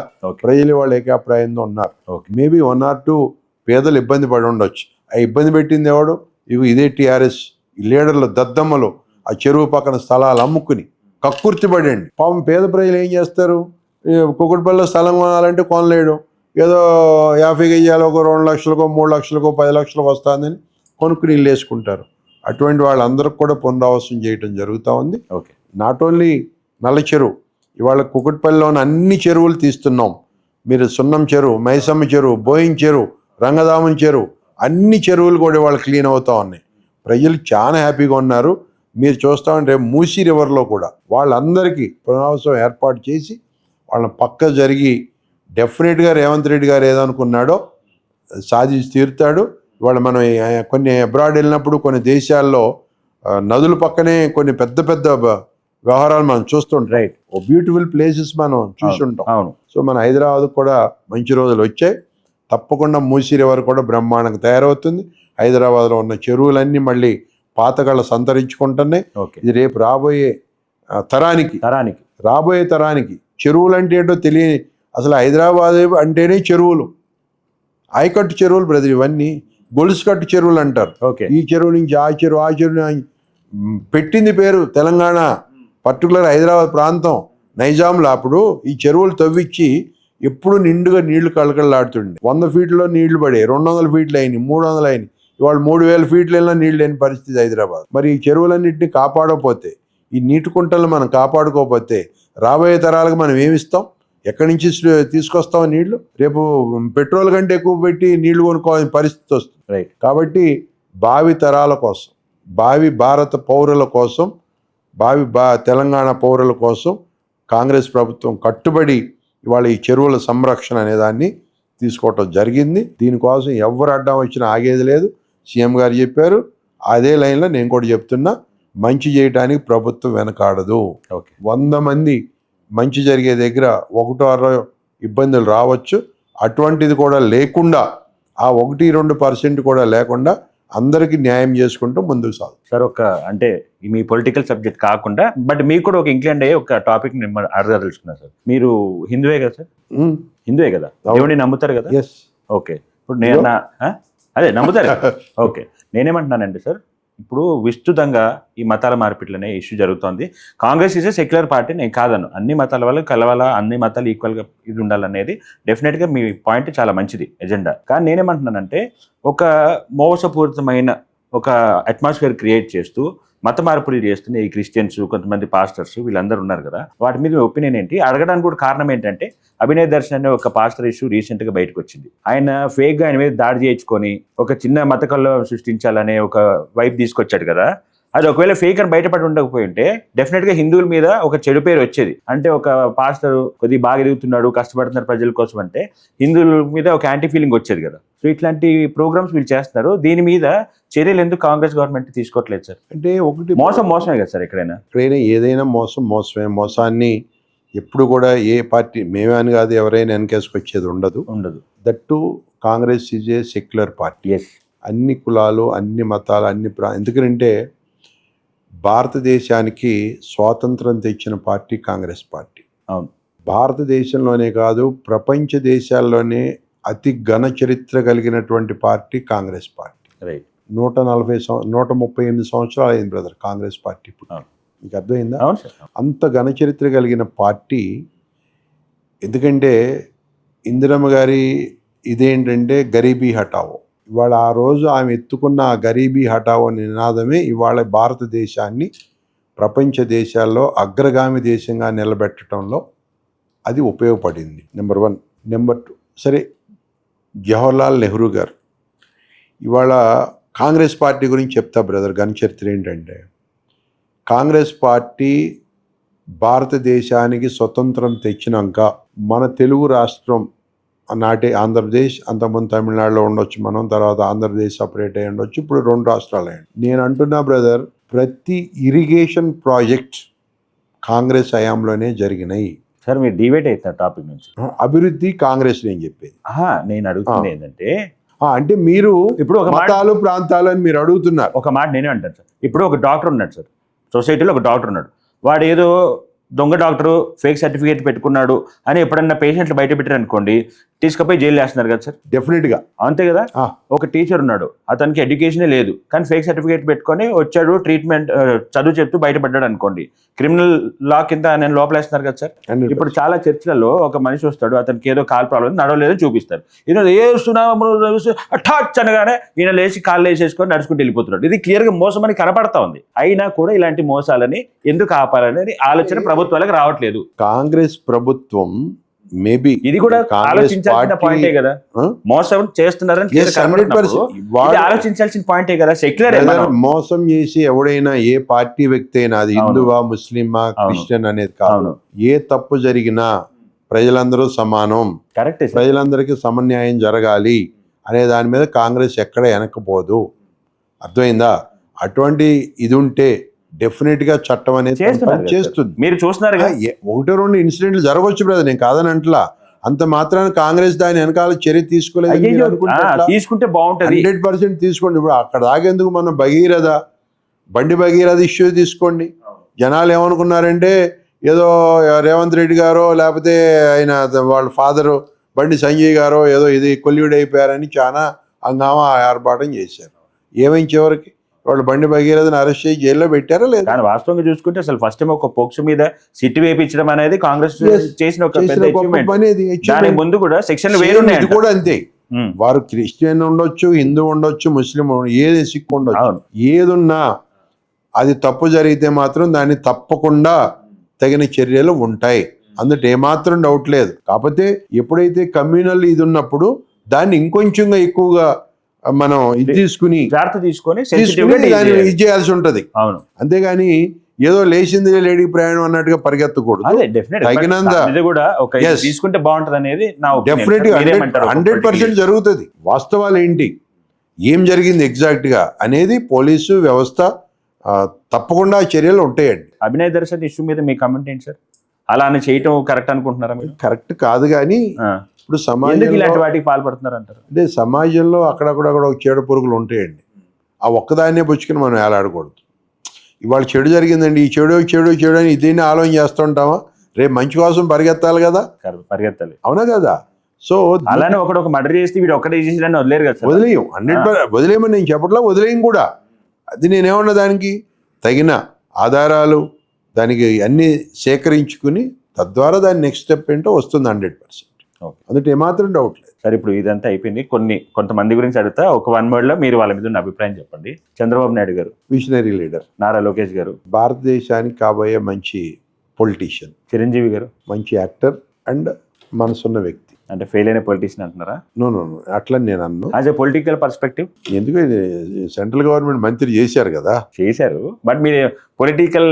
Speaker 2: ప్రజలు వాళ్ళు ఏకాభిప్రాయంతో ఉన్నారు. మేబీ 1 or 2 పేదలు ఇబ్బంది పడి ఉండొచ్చు. ఆ ఇబ్బంది పెట్టింది ఎవడు? ఇదే టీఆర్ఎస్ లీడర్లు దద్దమ్మలు ఆ చెరువు పక్కన స్థలాలు అమ్ముకుని కక్కుర్తిపడండి. పాపం పేద ప్రజలు ఏం చేస్తారు? కుకట్పల్లిలో స్థలం కొనాలంటే కొనలేడు, ఏదో 50 గజాలు ఒక 2 లక్షలకో 3 లక్షలకో 10 లక్షలకు వస్తుందని కొనుక్కుని ఇల్లు వేసుకుంటారు. అటువంటి వాళ్ళందరికి కూడా పునరావాసం చేయటం జరుగుతూ ఉంది. నాట్ ఓన్లీ నల్ల చెరువు, ఇవాళ కుకట్పల్లిలోని అన్ని చెరువులు తీస్తున్నాం. మీరు సున్నం చెరువు, మైసమ్మ చెరువు, బోయింగ్ చెరువు, రంగదామం చెరువు, అన్ని చెరువులు కూడా ఇవాళ క్లీన్ అవుతూ ఉన్నాయి. ప్రజలు చాలా హ్యాపీగా ఉన్నారు. మీరు చూస్తూ ఉంటే మూసీ రివర్లో కూడా వాళ్ళందరికీ పునరావాసం ఏర్పాటు చేసి వాళ్ళని పక్క జరిగి డెఫినెట్గా రేవంత్ రెడ్డి గారు ఏదనుకున్నాడో సాధించి తీరుతాడు. ఇవాళ మనం కొన్ని అబ్రాడ్ వెళ్ళినప్పుడు కొన్ని దేశాల్లో నదుల పక్కనే కొన్ని పెద్ద పెద్ద వ్యవహారాలు మనం చూస్తుంటాం. రైట్. ఓ బ్యూటిఫుల్ ప్లేసెస్ మనం చూస్తుంటాం. సో మన హైదరాబాద్ కూడా మంచి రోజులు వచ్చాయి. తప్పకుండా మూసీ రివర్ కూడా బ్రహ్మాండంగా తయారవుతుంది. హైదరాబాద్లో ఉన్న చెరువులన్నీ మళ్ళీ పాతగాళ్ళ సంతరించుకుంటున్నాయి. ఇది రేపు రాబోయే తరానికి చెరువులు అంటే ఏంటో తెలియని, అసలు హైదరాబాద్ అంటేనే చెరువులు, ఆయకట్టు చెరువులు బ్రదర్, ఇవన్నీ గొలుసు కట్టు చెరువులు అంటారు. ఈ చెరువు నుంచి ఆ చెరువు పెట్టింది పేరు తెలంగాణ, పర్టికులర్ హైదరాబాద్ ప్రాంతం నైజాంలో. అప్పుడు ఈ చెరువులు తవ్విచ్చి ఎప్పుడు నిండుగా నీళ్లు కళకళలాడుతుండే. 100 ఫీట్లో నీళ్లు పడే, 200 ఫీట్లు అయినాయి, 300 అయినాయి. ఇవాళ 3000 ఫీట్లు వెళ్ళినా నీళ్ళు లేని పరిస్థితి హైదరాబాద్. మరి ఈ చెరువులన్నింటినీ కాపాడకపోతే, ఈ నీటి కుంటలను మనం కాపాడుకోకపోతే రాబోయే తరాలకు మనం ఏమిస్తాం? ఎక్కడి నుంచి తీసుకొస్తాం నీళ్లు? రేపు పెట్రోల్ కంటే ఎక్కువ పెట్టి నీళ్లు కొనుక్కోవాల్సిన పరిస్థితి వస్తుంది. కాబట్టి భావి తరాల కోసం, భావి భారత పౌరుల కోసం, తెలంగాణ పౌరుల కోసం కాంగ్రెస్ ప్రభుత్వం కట్టుబడి ఇవాళ ఈ చెరువుల సంరక్షణ అనే దాన్ని తీసుకోవటం జరిగింది. దీనికోసం ఎవరు అడ్డం వచ్చినా ఆగేది లేదు. సీఎం గారు చెప్పారు, అదే లైన్లో నేను కూడా చెప్తున్నా, మంచి చేయడానికి ప్రభుత్వం వెనకాడదు. 100 మంది మంచి జరిగే దగ్గర 1-2 ఇబ్బందులు రావచ్చు. అటువంటిది కూడా లేకుండా, ఆ 1-2% కూడా లేకుండా అందరికీ న్యాయం చేసుకుంటూ ముందుకు సాగు.
Speaker 1: సార్, అంటే మీ పొలిటికల్ సబ్జెక్ట్ కాకుండా బట్ మీకు కూడా ఒక ఇంక్లైండ్ అయ్యే ఒక టాపిక్ నేను అడగదలుచుకున్నాను సార్. మీరు హిందువే కదా సార్? హిందువే కదా, దేవుడిని నమ్ముతారు కదా? ఓకే. ఇప్పుడు నేను అదే నమ్ముతారు. ఓకే. నేనేమంటున్నానండి సార్, ఇప్పుడు విస్తృతంగా ఈ మతాల మార్పిట్లనే ఇష్యూ జరుగుతోంది. Congress is a secular party, నేను కాదను. అన్ని మతాల వాళ్ళు కలవాలా, అన్ని మతాలు ఈక్వల్గా ఇది ఉండాలనేది డెఫినెట్గా మీ పాయింట్ చాలా మంచిది, ఎజెండా. కానీ నేనేమంటున్నానంటే, ఒక మోసపూరితమైన ఒక అట్మాస్ఫియర్ క్రియేట్ చేస్తూ మత మార్పులు చేస్తున్న ఈ క్రిస్టియన్స్, కొంతమంది పాస్టర్స్, వీళ్ళందరూ ఉన్నారు కదా, వాటి మీద మీ ఒపీనియన్ ఏంటి? అడగడానికి కూడా కారణం ఏంటంటే, అభినయ్ దర్శన్ అనే ఒక పాస్టర్ ఇష్యూ రీసెంట్గా బయటకు వచ్చింది. ఆయన ఫేక్గా ఆయన మీద దాడి చేయించుకొని ఒక చిన్న మత కల్లో సృష్టించాలనే ఒక వైపు తీసుకొచ్చాడు కదా. అది ఒకవేళ ఫేక్ అని బయటపడి ఉండకపోయి ఉంటే డెఫినెట్ గా హిందువుల మీద ఒక చెడు పేరు వచ్చేది. అంటే ఒక పాస్టర్ కొద్దిగా బాగా ఎదుగుతున్నాడు, కష్టపడుతున్నారు ప్రజల కోసం అంటే హిందువుల మీద ఒక యాంటీ ఫీలింగ్ వచ్చేది కదా. సో ఇట్లాంటి ప్రోగ్రామ్స్ వీళ్ళు చేస్తున్నారు. దీని మీద చర్యలు ఎందుకు కాంగ్రెస్ గవర్నమెంట్ తీసుకోవట్లేదు సార్?
Speaker 2: అంటే ఒకటి
Speaker 1: మోసమే కదా సార్ ఎక్కడైనా.
Speaker 2: ఏదైనా మోసమే. మోసాన్ని ఎప్పుడు కూడా ఏ పార్టీ మేమే అని కాదు ఎవరైనా వెనకేసుకొచ్చేది ఉండదు. That Congress is a secular party. అన్ని కులాలు, అన్ని మతాలు, ఎందుకంటే భారతదేశానికి స్వాతంత్రం తెచ్చిన పార్టీ కాంగ్రెస్ పార్టీ.
Speaker 1: అవును.
Speaker 2: భారతదేశంలోనే కాదు ప్రపంచ దేశాల్లోనే అతి ఘన చరిత్ర కలిగినటువంటి పార్టీ కాంగ్రెస్ పార్టీ.
Speaker 1: రైట్.
Speaker 2: 138 సంవత్సరాలు అయింది బ్రదర్ కాంగ్రెస్ పార్టీ. మీకు అర్థమైందా? అంత ఘన చరిత్ర కలిగిన పార్టీ. ఎందుకంటే ఇందిరమ్మ గారి ఇదేంటంటే గరీబీ హటావో. ఇవాళ ఆ రోజు ఆమె ఎత్తుకున్న ఆ గరీబీ హటావో నినాదమే ఇవాళ భారతదేశాన్ని ప్రపంచ దేశాల్లో అగ్రగామి దేశంగా నిలబెట్టడంలో అది ఉపయోగపడింది. నెంబర్ 1. నెంబర్ 2, సరే జవహర్లాల్ నెహ్రూ గారు ఇవాళ కాంగ్రెస్ పార్టీ గురించి చెప్తా బ్రదర్. ఘన చరిత్ర ఏంటంటే కాంగ్రెస్ పార్టీ భారతదేశానికి స్వతంత్రం తెచ్చినాక మన తెలుగు రాష్ట్రం నాటి ఆంధ్రప్రదేశ్, అంతకుముందు తమిళనాడులో ఉండొచ్చు మనం, తర్వాత ఆంధ్రప్రదేశ్ సపరేట్ అయ్యి ఉండొచ్చు, ఇప్పుడు 2 రాష్ట్రాలు అయ్యండి. నేను అంటున్నా బ్రదర్, ప్రతి ఇరిగేషన్ ప్రాజెక్ట్ కాంగ్రెస్ హయాంలోనే జరిగినాయి.
Speaker 1: సార్ మీరు డివేట్ అవుతున్నారు టాపిక్ నుంచి.
Speaker 2: అభివృద్ధి కాంగ్రెస్ నేను చెప్పేది.
Speaker 1: నేను అడుగుతుంది ఏంటంటే
Speaker 2: అంటే మీరు
Speaker 1: ఇప్పుడు ఒక
Speaker 2: మతాలు ప్రాంతాలు అని మీరు అడుగుతున్నారు.
Speaker 1: ఒక మాట నేనే అంటాను సార్. ఇప్పుడు ఒక డాక్టర్ ఉన్నాడు సార్, సొసైటీలో ఒక డాక్టర్ ఉన్నాడు. వాడు ఏదో దొంగ డాక్టరు ఫేక్ సర్టిఫికేట్ పెట్టుకున్నాడు అని ఎప్పుడన్నా పేషెంట్లు బయట పెట్టారు అనుకోండి, తీసుకుపోయి జైలు వేస్తున్నారు కదా సార్.
Speaker 2: డెఫినెట్గా
Speaker 1: అంతే కదా. ఒక టీచర్ ఉన్నాడు, అతనికి ఎడ్యుకేషనే లేదు కానీ ఫేక్ సర్టిఫికేట్ పెట్టుకొని వచ్చాడు, ట్రీట్మెంట్ చదువు చెప్తూ బయటపడ్డాడు అనుకోండి, క్రిమినల్ లా కింద నేను లోపలేస్తున్నారు కదా సార్. ఇప్పుడు చాలా చర్చలలో ఒక మనిషి వస్తాడు, అతనికి ఏదో కాల్ ప్రాబ్లం నడవలేదని చూపిస్తారు. ఈయన టచ్ అనగానే ఈయన లేచి కాళ్ళు వేసేసుకొని నడుచుకుంటూ వెళ్ళిపోతున్నాడు. ఇది క్లియర్గా మోసం అని కనపడతా ఉంది. అయినా కూడా ఇలాంటి మోసాలని ఎందుకు ఆపాలనేది ఆలోచన ప్రభుత్వాలకు రావట్లేదు.
Speaker 2: కాంగ్రెస్ ప్రభుత్వం మేబీ
Speaker 1: ఇది కూడా ఆలోచించాల్సిన పాయింటే కదా. మోసం చేస్తున్నారని ఆలోచించాల్సిన పాయింటే కదా. సెక్యులర్
Speaker 2: మోసం చేసి ఎవడైనా ఏ పార్టీ వ్యక్తి అయినా, అది హిందువా, ముస్లిమా, క్రిస్టియన్ అనేది కాదు, ఏ తప్పు జరిగినా ప్రజలందరూ సమానం,
Speaker 1: కరెక్ట్,
Speaker 2: ప్రజలందరికీ సమన్యాయం జరగాలి అనే దాని మీద కాంగ్రెస్ ఎక్కడ వెనకపోదు. అర్థమైందా? అటువంటి ఇది ఉంటే డెఫినెట్ గా చట్టం అనేది చేస్తుంది.
Speaker 1: మీరు చూస్తున్నారు
Speaker 2: 1-2 ఇన్సిడెంట్లు జరగవచ్చు బ్రదర్, నేను కాదనంట్లా. అంత మాత్రాన కాంగ్రెస్ దాని వెనకాల చర్య తీసుకోలేదు.
Speaker 1: తీసుకుంటే బాగుంటుంది,
Speaker 2: 100% తీసుకోండి. ఇప్పుడు అక్కడ దాగేందుకు మన బండి భగీరథ ఇష్యూ తీసుకోండి. జనాలు ఏమనుకున్నారంటే ఏదో రేవంత్ రెడ్డి గారో లేకపోతే ఆయన వాళ్ళ ఫాదరు బండి సంజయ్ గారో ఏదో ఇది కొల్యూడ్ అయిపోయారని చాలా హంగామా ఆర్భాటం చేశారు. ఏమైంది చివరికి? వాళ్ళు బండి భగీరథని అరెస్ట్ చేసి జైల్లో పెట్టారా లేదు?
Speaker 1: కానీ వాస్తవంగా చూసుకుంటే అసలు ఫస్ట్ టైం ఒక పోక్సో మీద సిట్ వేయించడం అనేది కాంగ్రెస్ చేసిన ఒక దాని ముందు కూడా సెక్షన్ వేరున్నాయి
Speaker 2: కూడా అంతే. వారు క్రిస్టియన్ ఉండొచ్చు, హిందూ ఉండొచ్చు, ముస్లిం ఏది సిక్ ఉండొచ్చు, ఏదున్నా అది తప్పు జరిగితే మాత్రం దాన్ని తప్పకుండా తగిన చర్యలు ఉంటాయి. అందులో ఏమాత్రం డౌట్ లేదు. కాకపోతే ఎప్పుడైతే కమ్యూనల్ ఇది ఉన్నప్పుడు దాన్ని ఇంకొంచెంగా ఎక్కువగా మనం ఇది తీసుకుని ఇది చేయాల్సి ఉంటది. అంతేగాని ఏదో లేచింది లేడీ ప్రయాణం అన్నట్టుగా పరిగెత్తకూడదు.
Speaker 1: తీసుకుంటే బాగుంటది అనేది
Speaker 2: డెఫినెట్ గా 100% జరుగుతుంది. వాస్తవాలు ఏంటి, ఏం జరిగింది ఎగ్జాక్ట్ గా అనేది పోలీసు వ్యవస్థ తప్పకుండా చర్యలు ఉంటాయండి.
Speaker 1: అభినయ్ దర్శన్ ఇష్యూ మీద మీ కామెంట్ ఏంటి సార్? అలా అని చేయటం కరెక్ట్ అనుకుంటున్నారా మీరు?
Speaker 2: కరెక్ట్ కాదు, కానీ ఇప్పుడు సమాజంలో
Speaker 1: ఇలాంటి వాటికి పాల్పడుతున్నారు అంటారు.
Speaker 2: అంటే సమాజంలో అక్కడక్కడ ఒక చీడ పురుగులు ఉంటాయండి. ఆ ఒక్కదాన్నే పుచ్చుకుని మనం ఏలాడకూడదు. ఇవాళ చెడు జరిగిందండి, ఈ చెడు చెడు చెడు అని దీన్ని ఆలోచన చేస్తుంటామా? రేపు మంచి కోసం పరిగెత్తాలి కదా,
Speaker 1: పరిగెత్తాలి.
Speaker 2: అవునా కదా? సో
Speaker 1: అలానే ఒక మర్డర్ చేస్తే వీడు ఒక్కడే చేసేదని వదిలేరు కదా.
Speaker 2: వదిలేయం, 100% వదిలేయమని నేను చెప్పట్లా, వదిలేయం కూడా. అది నేనేమన్నా దానికి తగిన ఆధారాలు దానికి అన్ని సేకరించుకుని తద్వారా దాని నెక్స్ట్ స్టెప్ ఏంటో వస్తుంది 100%. అందుకే ఏమాత్రం డౌట్ లేదు.
Speaker 1: సరే, ఇప్పుడు ఇదంతా అయిపోయింది. కొంతమంది గురించి అడుగుతా, ఒక 1 word లో మీరు వాళ్ళ మీద ఉన్న అభిప్రాయం చెప్పండి. చంద్రబాబు నాయుడు గారు
Speaker 2: విజనరీ లీడర్,
Speaker 1: నారా లోకేష్ గారు
Speaker 2: భారతదేశానికి కాబోయే మంచి పొలిటీషియన్,
Speaker 1: చిరంజీవి గారు
Speaker 2: మంచి యాక్టర్ అండ్ మనసున్న వ్యక్తి,
Speaker 1: అంటే ఫెయిల్ అయిన పొలిటీషియన్ అంటున్నారా?
Speaker 2: నో అట్లా నేను అన్ను.
Speaker 1: యాజ్ ఎ పొలిటికల్ పర్స్పెక్టివ్
Speaker 2: ఎందుకు సెంట్రల్ గవర్నమెంట్ మంత్రి చేశారు కదా,
Speaker 1: చేశారు, బట్ మీరు పొలిటికల్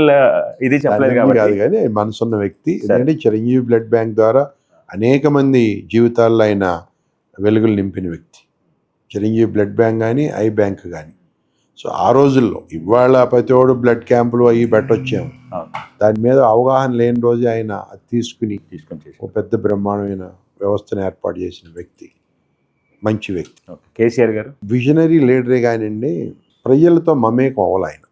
Speaker 1: ఇది చెప్పలేదు
Speaker 2: దాన్ని కాదు
Speaker 1: కాబట్టి.
Speaker 2: కానీ మనసున్న వ్యక్తి. ఎందుకంటే చిరంజీవి బ్లడ్ బ్యాంక్ ద్వారా అనేక మంది జీవితాల్లో ఆయన వెలుగులు నింపిన వ్యక్తి. చిరంజీవి బ్లడ్ బ్యాంక్ కానీ ఐ బ్యాంక్ కానీ. సో ఆ రోజుల్లో, ఇవాళ ప్రతివాడు బ్లడ్ క్యాంపులు అవి పెట్టొచ్చాము, దాని మీద అవగాహన లేని రోజే ఆయన అది తీసుకుని ఒక పెద్ద బ్రహ్మాండమైన వ్యవస్థను ఏర్పాటు చేసిన వ్యక్తి, మంచి వ్యక్తి.
Speaker 1: కేసీఆర్ గారు
Speaker 2: విజనరీ లీడరే కానివ్వండి, ప్రజలతో మమేకం అవ్వాలి ఆయన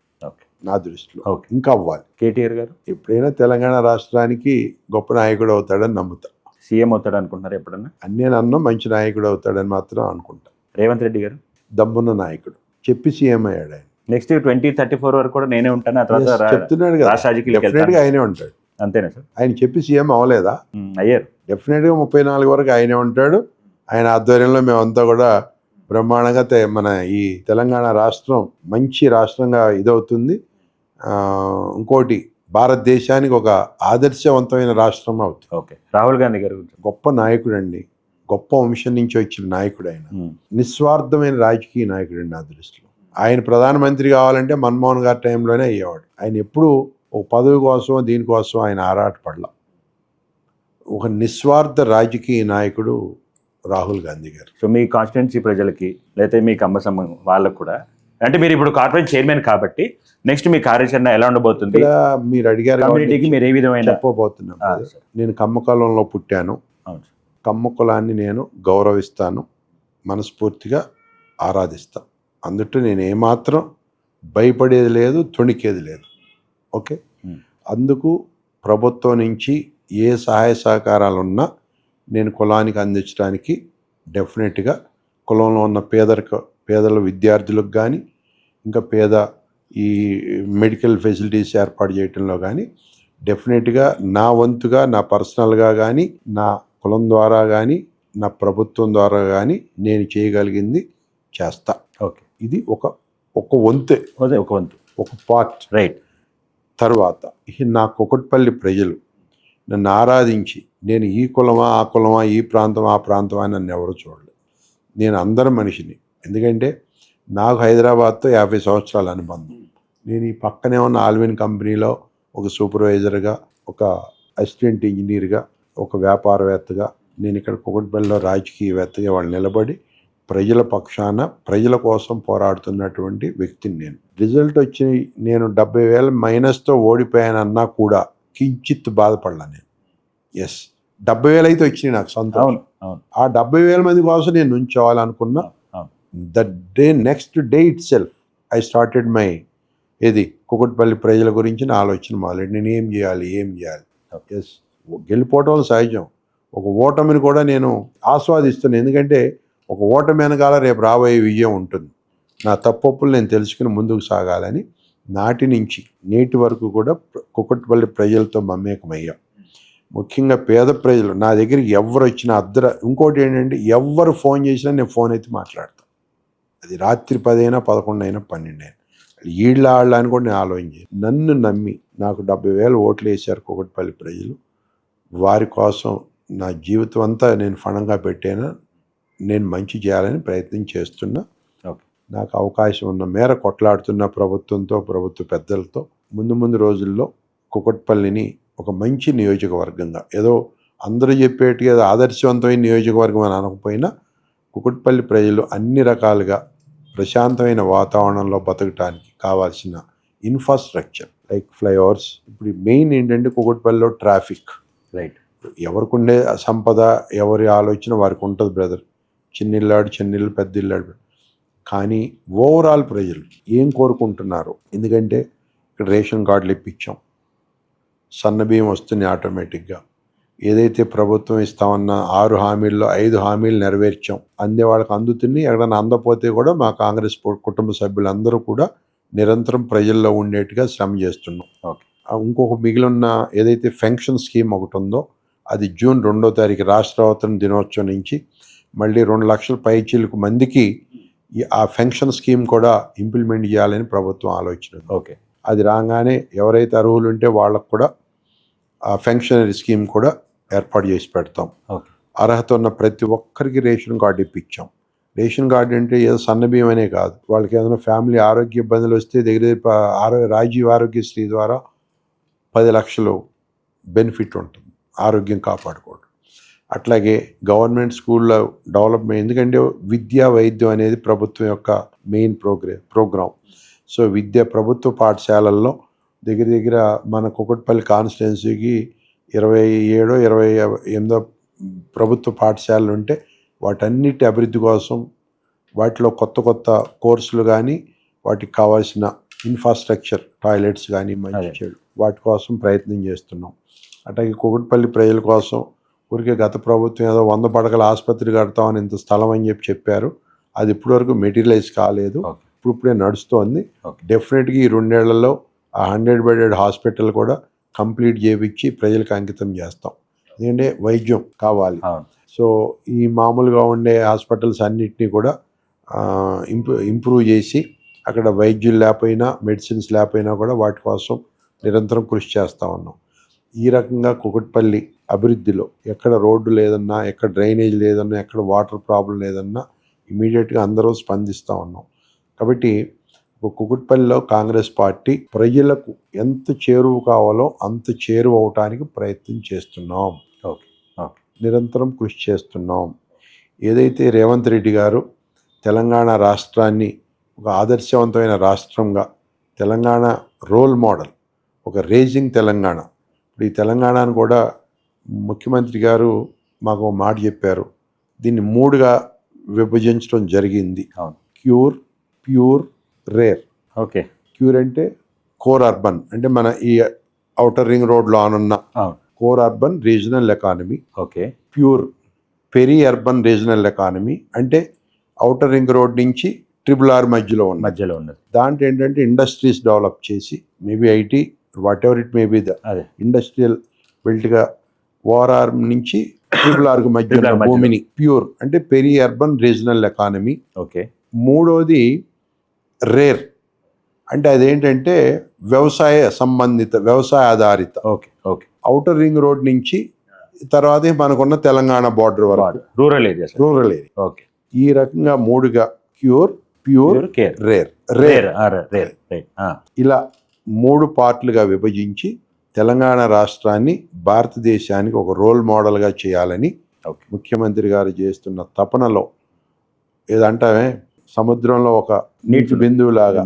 Speaker 2: నా దృష్టిలో, ఇంకా అవ్వాలి.
Speaker 1: కేటీఆర్ గారు
Speaker 2: ఎప్పుడైనా తెలంగాణ రాష్ట్రానికి గొప్ప నాయకుడు అవుతాడని నమ్ముతా.
Speaker 1: సీఎం అవుతాడు అనుకుంటున్నారు ఎప్పుడన్నా?
Speaker 2: అన్నీ నన్ను మంచి నాయకుడు అవుతాడని మాత్రం అనుకుంటా.
Speaker 1: రేవంత్ రెడ్డి గారు
Speaker 2: దమ్మున్న నాయకుడు, చెప్పి సీఎం అయ్యాడు ఆయన.
Speaker 1: నెక్స్ట్ 2034 వరకు కూడా నేనే ఉంటాను, ఆ తర్వాత
Speaker 2: చెప్తున్నాడు కదా, డెఫినెట్ గా ఆయనే ఉంటాడు.
Speaker 1: అంతేనా సార్?
Speaker 2: ఆయన చెప్పి సీఎం అవ్వలేదా?
Speaker 1: అయ్యారు.
Speaker 2: డెఫినెట్ గా 34 వరకు ఆయనే ఉంటాడు. ఆయన ఆధ్వర్యంలో మేమంతా కూడా బ్రహ్మాండంగా మన ఈ తెలంగాణ రాష్ట్రం మంచి రాష్ట్రంగా ఇదవుతుంది. ఇంకోటి, భారతదేశానికి ఒక ఆదర్శవంతమైన రాష్ట్రం అవుతుంది.
Speaker 1: ఓకే. రాహుల్ గాంధీ గారు
Speaker 2: గొప్ప నాయకుడు అండి, గొప్ప వంశం నుంచి వచ్చిన నాయకుడు ఆయన, నిస్వార్థమైన రాజకీయ నాయకుడు అండి నా దృష్టిలో. ఆయన ప్రధానమంత్రి కావాలంటే మన్మోహన్ గారి టైంలోనే అయ్యేవాడు. ఆయన ఎప్పుడు ఒక పదవి కోసం దీనికోసం ఆయన ఆరాటపడలా. ఒక నిస్వార్థ రాజకీయ నాయకుడు రాహుల్ గాంధీ గారు.
Speaker 1: సో మీ కాన్స్టిట్యున్సీ ప్రజలకి లేకపోతే మీ కమ్మసమ్మ వాళ్ళకు కూడా, అంటే మీరు ఇప్పుడు కార్పొరేట్ చైర్మన్ కాబట్టి నెక్స్ట్ మీ కార్యాచరణ ఎలా ఉండబోతుంది?
Speaker 2: మీరు అడిగారు
Speaker 1: కమ్యూనిటీకి మీరు ఏ విధమైన
Speaker 2: చెప్పబోతున్నాను. నేను కమ్మ కులంలో పుట్టాను, కమ్మ కులాన్ని నేను గౌరవిస్తాను, మనస్ఫూర్తిగా ఆరాధిస్తాను. అందుట్లో నేను ఏమాత్రం భయపడేది లేదు, తొణికేది లేదు. ఓకే. అందుకు ప్రభుత్వం నుంచి ఏ సహాయ సహకారాలు ఉన్నా నేను కులానికి అందించడానికి డెఫినెట్గా, కులంలో ఉన్న పేదల విద్యార్థులకు కానీ, ఇంకా పేద ఈ మెడికల్ ఫెసిలిటీస్ ఏర్పాటు చేయడంలో కానీ డెఫినెట్గా నా వంతుగా, నా పర్సనల్గా కానీ, నా కులం ద్వారా కానీ, నా ప్రభుత్వం ద్వారా కానీ నేను చేయగలిగింది చేస్తా.
Speaker 1: ఓకే.
Speaker 2: ఇది ఒక వంతే, ఒక పార్ట్.
Speaker 1: రైట్.
Speaker 2: తర్వాత నా కుకట్పల్లి ప్రజలు నన్ను ఆరాధించి, నేను ఈ కులమా ఆ కులమా, ఈ ప్రాంతమా ఆ ప్రాంతమా అని నన్ను ఎవరు చూడలేదు. నేను అందరి మనిషిని. ఎందుకంటే నాకు హైదరాబాద్తో 50 సంవత్సరాల అనుబంధం. నేను ఈ పక్కనే ఉన్న ఆల్విన్ కంపెనీలో ఒక సూపర్వైజర్గా, ఒక అసిస్టెంట్ ఇంజనీర్గా, ఒక వ్యాపారవేత్తగా, నేను ఇక్కడ కుకట్పల్లిలో రాజకీయవేత్తగా వాళ్ళు నిలబడి ప్రజల పక్షాన ప్రజల కోసం పోరాడుతున్నటువంటి వ్యక్తిని నేను. రిజల్ట్ వచ్చి నేను 70,000 మైనస్తో ఓడిపోయానన్నా కూడా కించిత్ బాధపడలా నేను. ఎస్, 70,000 అయితే వచ్చినాయి నాకు సంతోషం. ఆ 70,000 మంది కోసం నేను నుంచోవాలనుకున్నా. Next day itself I started my Kukatpally ప్రజల గురించి నా ఆలోచన మొదలెట్టి నేను ఏం చేయాలి. ఎస్, గెలిపోవటం సహజం, ఒక ఓటమిని కూడా నేను ఆస్వాదిస్తున్నాను. ఎందుకంటే ఒక ఓటమి వెనకాల రేపు రాబోయే విజయం ఉంటుంది. నా తప్పులు నేను తెలుసుకుని ముందుకు సాగాలని నాటి నుంచి నేటి వరకు కూడా కుకట్పల్లి ప్రజలతో మమేకమయ్యాం. ముఖ్యంగా పేద ప్రజలు నా దగ్గరికి ఎవరు వచ్చినా ఇంకోటి ఏంటంటే, ఎవరు ఫోన్ చేసినా నేను ఫోన్ అయితే మాట్లాడతాను. అది రాత్రి 10 అయినా 11 అయినా 12 అయినా. వీళ్ళ అని కూడా నేను ఆలోచించి, నన్ను నమ్మి నాకు 70,000 ఓట్లు వేశారు కుకట్పల్లి ప్రజలు. వారి కోసం నా జీవితం అంతా నేను ఫణంగా పెట్టాను. నేను మంచి చేయాలని ప్రయత్నం చేస్తున్నా. నాకు అవకాశం ఉన్న మేర కొట్లాడుతున్న ప్రభుత్వంతో, ప్రభుత్వ పెద్దలతో. ముందు రోజుల్లో కుకట్పల్లిని ఒక మంచి నియోజకవర్గంగా, ఏదో అందరూ చెప్పేటి ఏదో ఆదర్శవంతమైన నియోజకవర్గం అని అనకపోయినా, కుకట్పల్లి ప్రజలు అన్ని రకాలుగా ప్రశాంతమైన వాతావరణంలో బతకటానికి కావాల్సిన ఇన్ఫ్రాస్ట్రక్చర్ లైక్ ఫ్లైఓవర్స్. ఇప్పుడు మెయిన్ ఏంటంటే కుకట్పల్లిలో ట్రాఫిక్. రైట్. ఎవరికి ఉండే సంపద, ఎవరి ఆలోచన వారికి ఉంటుంది బ్రదర్. చిన్నిల్లు పెద్ద ఇల్లాడు. కానీ ఓవరాల్ ప్రజలు ఏం కోరుకుంటున్నారు? ఎందుకంటే ఇక్కడ రేషన్ కార్డులు ఇప్పించాం, సన్న బియ్యం వస్తుంది ఆటోమేటిక్గా. ఏదైతే ప్రభుత్వం ఇస్తామన్న 6 హామీల్లో 5 హామీలు నెరవేర్చాం. అందే వాళ్ళకి అందుతుంది. ఎక్కడైనా అందపోతే కూడా మా కాంగ్రెస్ కుటుంబ సభ్యులందరూ కూడా నిరంతరం ప్రజల్లో ఉండేట్టుగా శ్రమ చేస్తున్నాం. ఇంకొక మిగిలిన ఏదైతే పెన్షన్ స్కీమ్ ఒకటి ఉందో, అది జూన్ 2వ తారీఖు రాష్ట్ర అవతరణ దినోత్సవం నుంచి మళ్ళీ 2 లక్షల పైచీలకు మందికి ఆ పెన్షన్ స్కీమ్ కూడా ఇంప్లిమెంట్ చేయాలని ప్రభుత్వం ఆలోచన. ఓకే. అది రాగానే ఎవరైతే అర్హులు ఉంటే వాళ్ళకు కూడా ఆ పెన్షనరీ స్కీమ్ కూడా ఏర్పాటు చేసి పెడతాం. అర్హత ఉన్న ప్రతి ఒక్కరికి రేషన్ కార్డు ఇప్పించాం. రేషన్ కార్డు అంటే ఏదో సన్నబియ్యం అనే కాదు, వాళ్ళకి ఏదైనా ఫ్యామిలీ ఆరోగ్య ఇబ్బందులు వస్తే దగ్గర రాజీవ్ ఆరోగ్యశ్రీ ద్వారా 10 లక్షలు బెనిఫిట్ ఉంటుంది ఆరోగ్యం కాపాడుకోవడం. అట్లాగే గవర్నమెంట్ స్కూల్లో డెవలప్మెంట్, ఎందుకంటే విద్యా వైద్యం అనేది ప్రభుత్వం యొక్క మెయిన్ ప్రోగ్రామ్. సో ప్రభుత్వ పాఠశాలల్లో దగ్గర మన కుకట్పల్లి కాన్స్టిట్యున్సీకి 27-28 ప్రభుత్వ పాఠశాలలు ఉంటే వాటన్నిటి అభివృద్ధి కోసం వాటిలో కొత్త కోర్సులు కానీ వాటికి కావాల్సిన ఇన్ఫ్రాస్ట్రక్చర్, టాయిలెట్స్ కానీ మంచి చెడు వాటి కోసం ప్రయత్నం చేస్తున్నాం. అట్లాగే కుకట్పల్లి ప్రజల కోసం ఊరికే గత ప్రభుత్వం ఏదో 100 పడకల ఆసుపత్రి కడతామని ఇంత స్థలం అని చెప్పారు. అది ఇప్పటివరకు మెటీరియలైజ్ కాలేదు, ఇప్పుడే నడుస్తోంది. డెఫినెట్గా ఈ 2 ఏళ్లలో ఆ 100 బెడెడ్ హాస్పిటల్ కూడా కంప్లీట్ చేయించి ప్రజలకు అంకితం చేస్తాం. ఎందుకంటే వైద్యం కావాలి. సో ఈ మామూలుగా ఉండే హాస్పిటల్స్ అన్నిటినీ కూడా ఇంప్రూవ్ చేసి అక్కడ వైద్యులు లేకపోయినా, మెడిసిన్స్ లేకపోయినా కూడా వాటి కోసం నిరంతరం కృషి చేస్తూ ఉన్నాం. ఈ రకంగా కుకట్పల్లి అభివృద్ధిలో ఎక్కడ రోడ్డు లేదన్నా, ఎక్కడ డ్రైనేజ్ లేదన్నా, ఎక్కడ వాటర్ ప్రాబ్లం లేదన్నా ఇమీడియట్గా అందరూ స్పందిస్తూ ఉన్నాం. కాబట్టి కుకట్పల్లిలో కాంగ్రెస్ పార్టీ ప్రజలకు ఎంత చేరువ కావాలో అంత చేరువ అవటానికి ప్రయత్నం చేస్తున్నాం. నిరంతరం కృషి చేస్తున్నాం. ఏదైతే రేవంత్ రెడ్డి గారు తెలంగాణ రాష్ట్రాన్ని ఒక ఆదర్శవంతమైన రాష్ట్రంగా, తెలంగాణ రోల్ మోడల్, ఒక రేజింగ్ తెలంగాణ, ఇప్పుడు ఈ తెలంగాణను కూడా ముఖ్యమంత్రి గారు మాకు ఒక మాట చెప్పారు. దీన్ని 3గా విభజించడం జరిగింది. Cure, pure, rare. క్యూర్ అంటే కోర్ అర్బన్, అంటే మన ఈ ఔటర్ రింగ్ రోడ్లో ఆనున్న core urban regional economy. Pure peri urban regional economy అంటే ఔటర్ రింగ్ రోడ్ నుంచి RRR మధ్యలో ఉన్నది. దాంట్లో ఏంటంటే ఇండస్ట్రీస్ డెవలప్ చేసి, maybe IT, whatever it may be, the industrial బెల్ట్గా ORR నుంచి RRR మధ్య భూమిని ప్యూర్ అంటే పెరి అర్బన్ రీజనల్ ఎకానమీ. మూడోది రేర్ అంటే అదేంటంటే వ్యవసాయ సంబంధిత, వ్యవసాయ ఆధారిత. ఔటర్ రింగ్ రోడ్ నుంచి తర్వాత మనకున్న తెలంగాణ బార్డర్ వరకు రూరల్ ఏరియా. ఈ రకంగా 3గా క్యూర్, ప్యూర్, రేర్. ఇలా 3 పార్ట్లుగా విభజించి తెలంగాణ రాష్ట్రాన్ని భారతదేశానికి ఒక రోల్ మోడల్గా చేయాలని ముఖ్యమంత్రి గారు చేస్తున్న తపనలో, ఏదంటే సముద్రంలో ఒక నీటి బిందువులాగా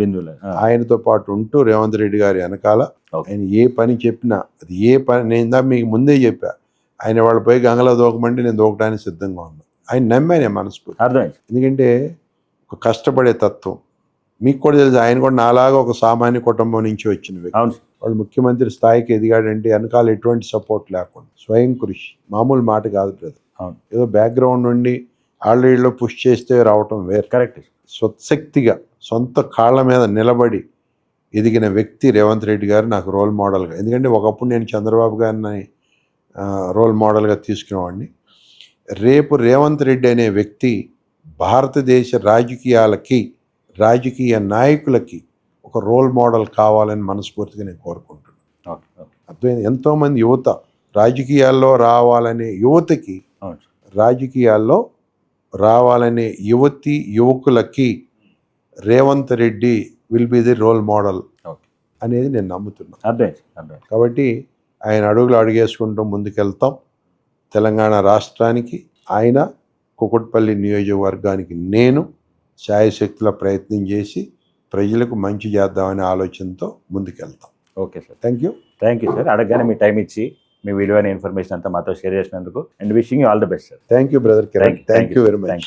Speaker 2: ఆయనతో పాటు ఉంటూ రేవంత్ రెడ్డి గారి వెనకాల ఆయన ఏ పని చెప్పినా, అది ఏ పని, నేను మీకు ముందే చెప్పా, ఆయన వాళ్ళు పోయి గంగలో దూకమంటే నేను దూకడానికి సిద్ధంగా ఉన్నాను. ఆయన నమ్మానే మనస్ఫూర్తి. ఎందుకంటే ఒక కష్టపడే తత్వం మీకు కూడా తెలుసు. ఆయన కూడా నాలాగా ఒక సామాన్య కుటుంబం నుంచి వచ్చిన వ్యక్తి. వాళ్ళు ముఖ్యమంత్రి స్థాయికి ఎదిగాడంటే వెనకాల ఎటువంటి సపోర్ట్ లేకుండా స్వయం కృషి, మామూలు మాట కాదు బ్రదర్. ఏదో బ్యాక్గ్రౌండ్ నుండి ఆల్రెడీలో పుష్ చేస్తే రావటం వేరు. కరెక్ట్. స్వశక్తిగా సొంత కాళ్ళ మీద నిలబడి ఎదిగిన వ్యక్తి రేవంత్ రెడ్డి గారు నాకు రోల్ మోడల్గా. ఎందుకంటే ఒకప్పుడు నేను చంద్రబాబు గారిని రోల్ మోడల్గా తీసుకునేవాడిని. రేపు రేవంత్ రెడ్డి అనే వ్యక్తి భారతదేశ రాజకీయాలకి, రాజకీయ నాయకులకి ఒక రోల్ మోడల్ కావాలని మనస్ఫూర్తిగా నేను కోరుకుంటున్నాను. అర్థమైంది. ఎంతోమంది యువత రాజకీయాల్లో రావాలనే యువతకి, రాజకీయాల్లో రావాలనే యువకులకి Revanth Reddy will be the role model అనేది నేను నమ్ముతున్నాను. కాబట్టి ఆయన అడుగులు అడుగేసుకుంటూ ముందుకెళ్తాం. తెలంగాణ రాష్ట్రానికి ఆయన, కుకట్పల్లి నియోజకవర్గానికి నేను శాయశక్తుల ప్రయత్నం చేసి ప్రజలకు మంచి చేద్దామనే ఆలోచనతో ముందుకెళ్తాం.
Speaker 1: Okay sir, thank you sir. అడగగానే మీ టైం ఇచ్చి మీ విలువైన ఇన్ఫర్మేషన్ అంతా మాతో షేర్ చేసినందుకు, and wishing you all the best sir.
Speaker 2: Thank you brother Kiran. Thank you very much.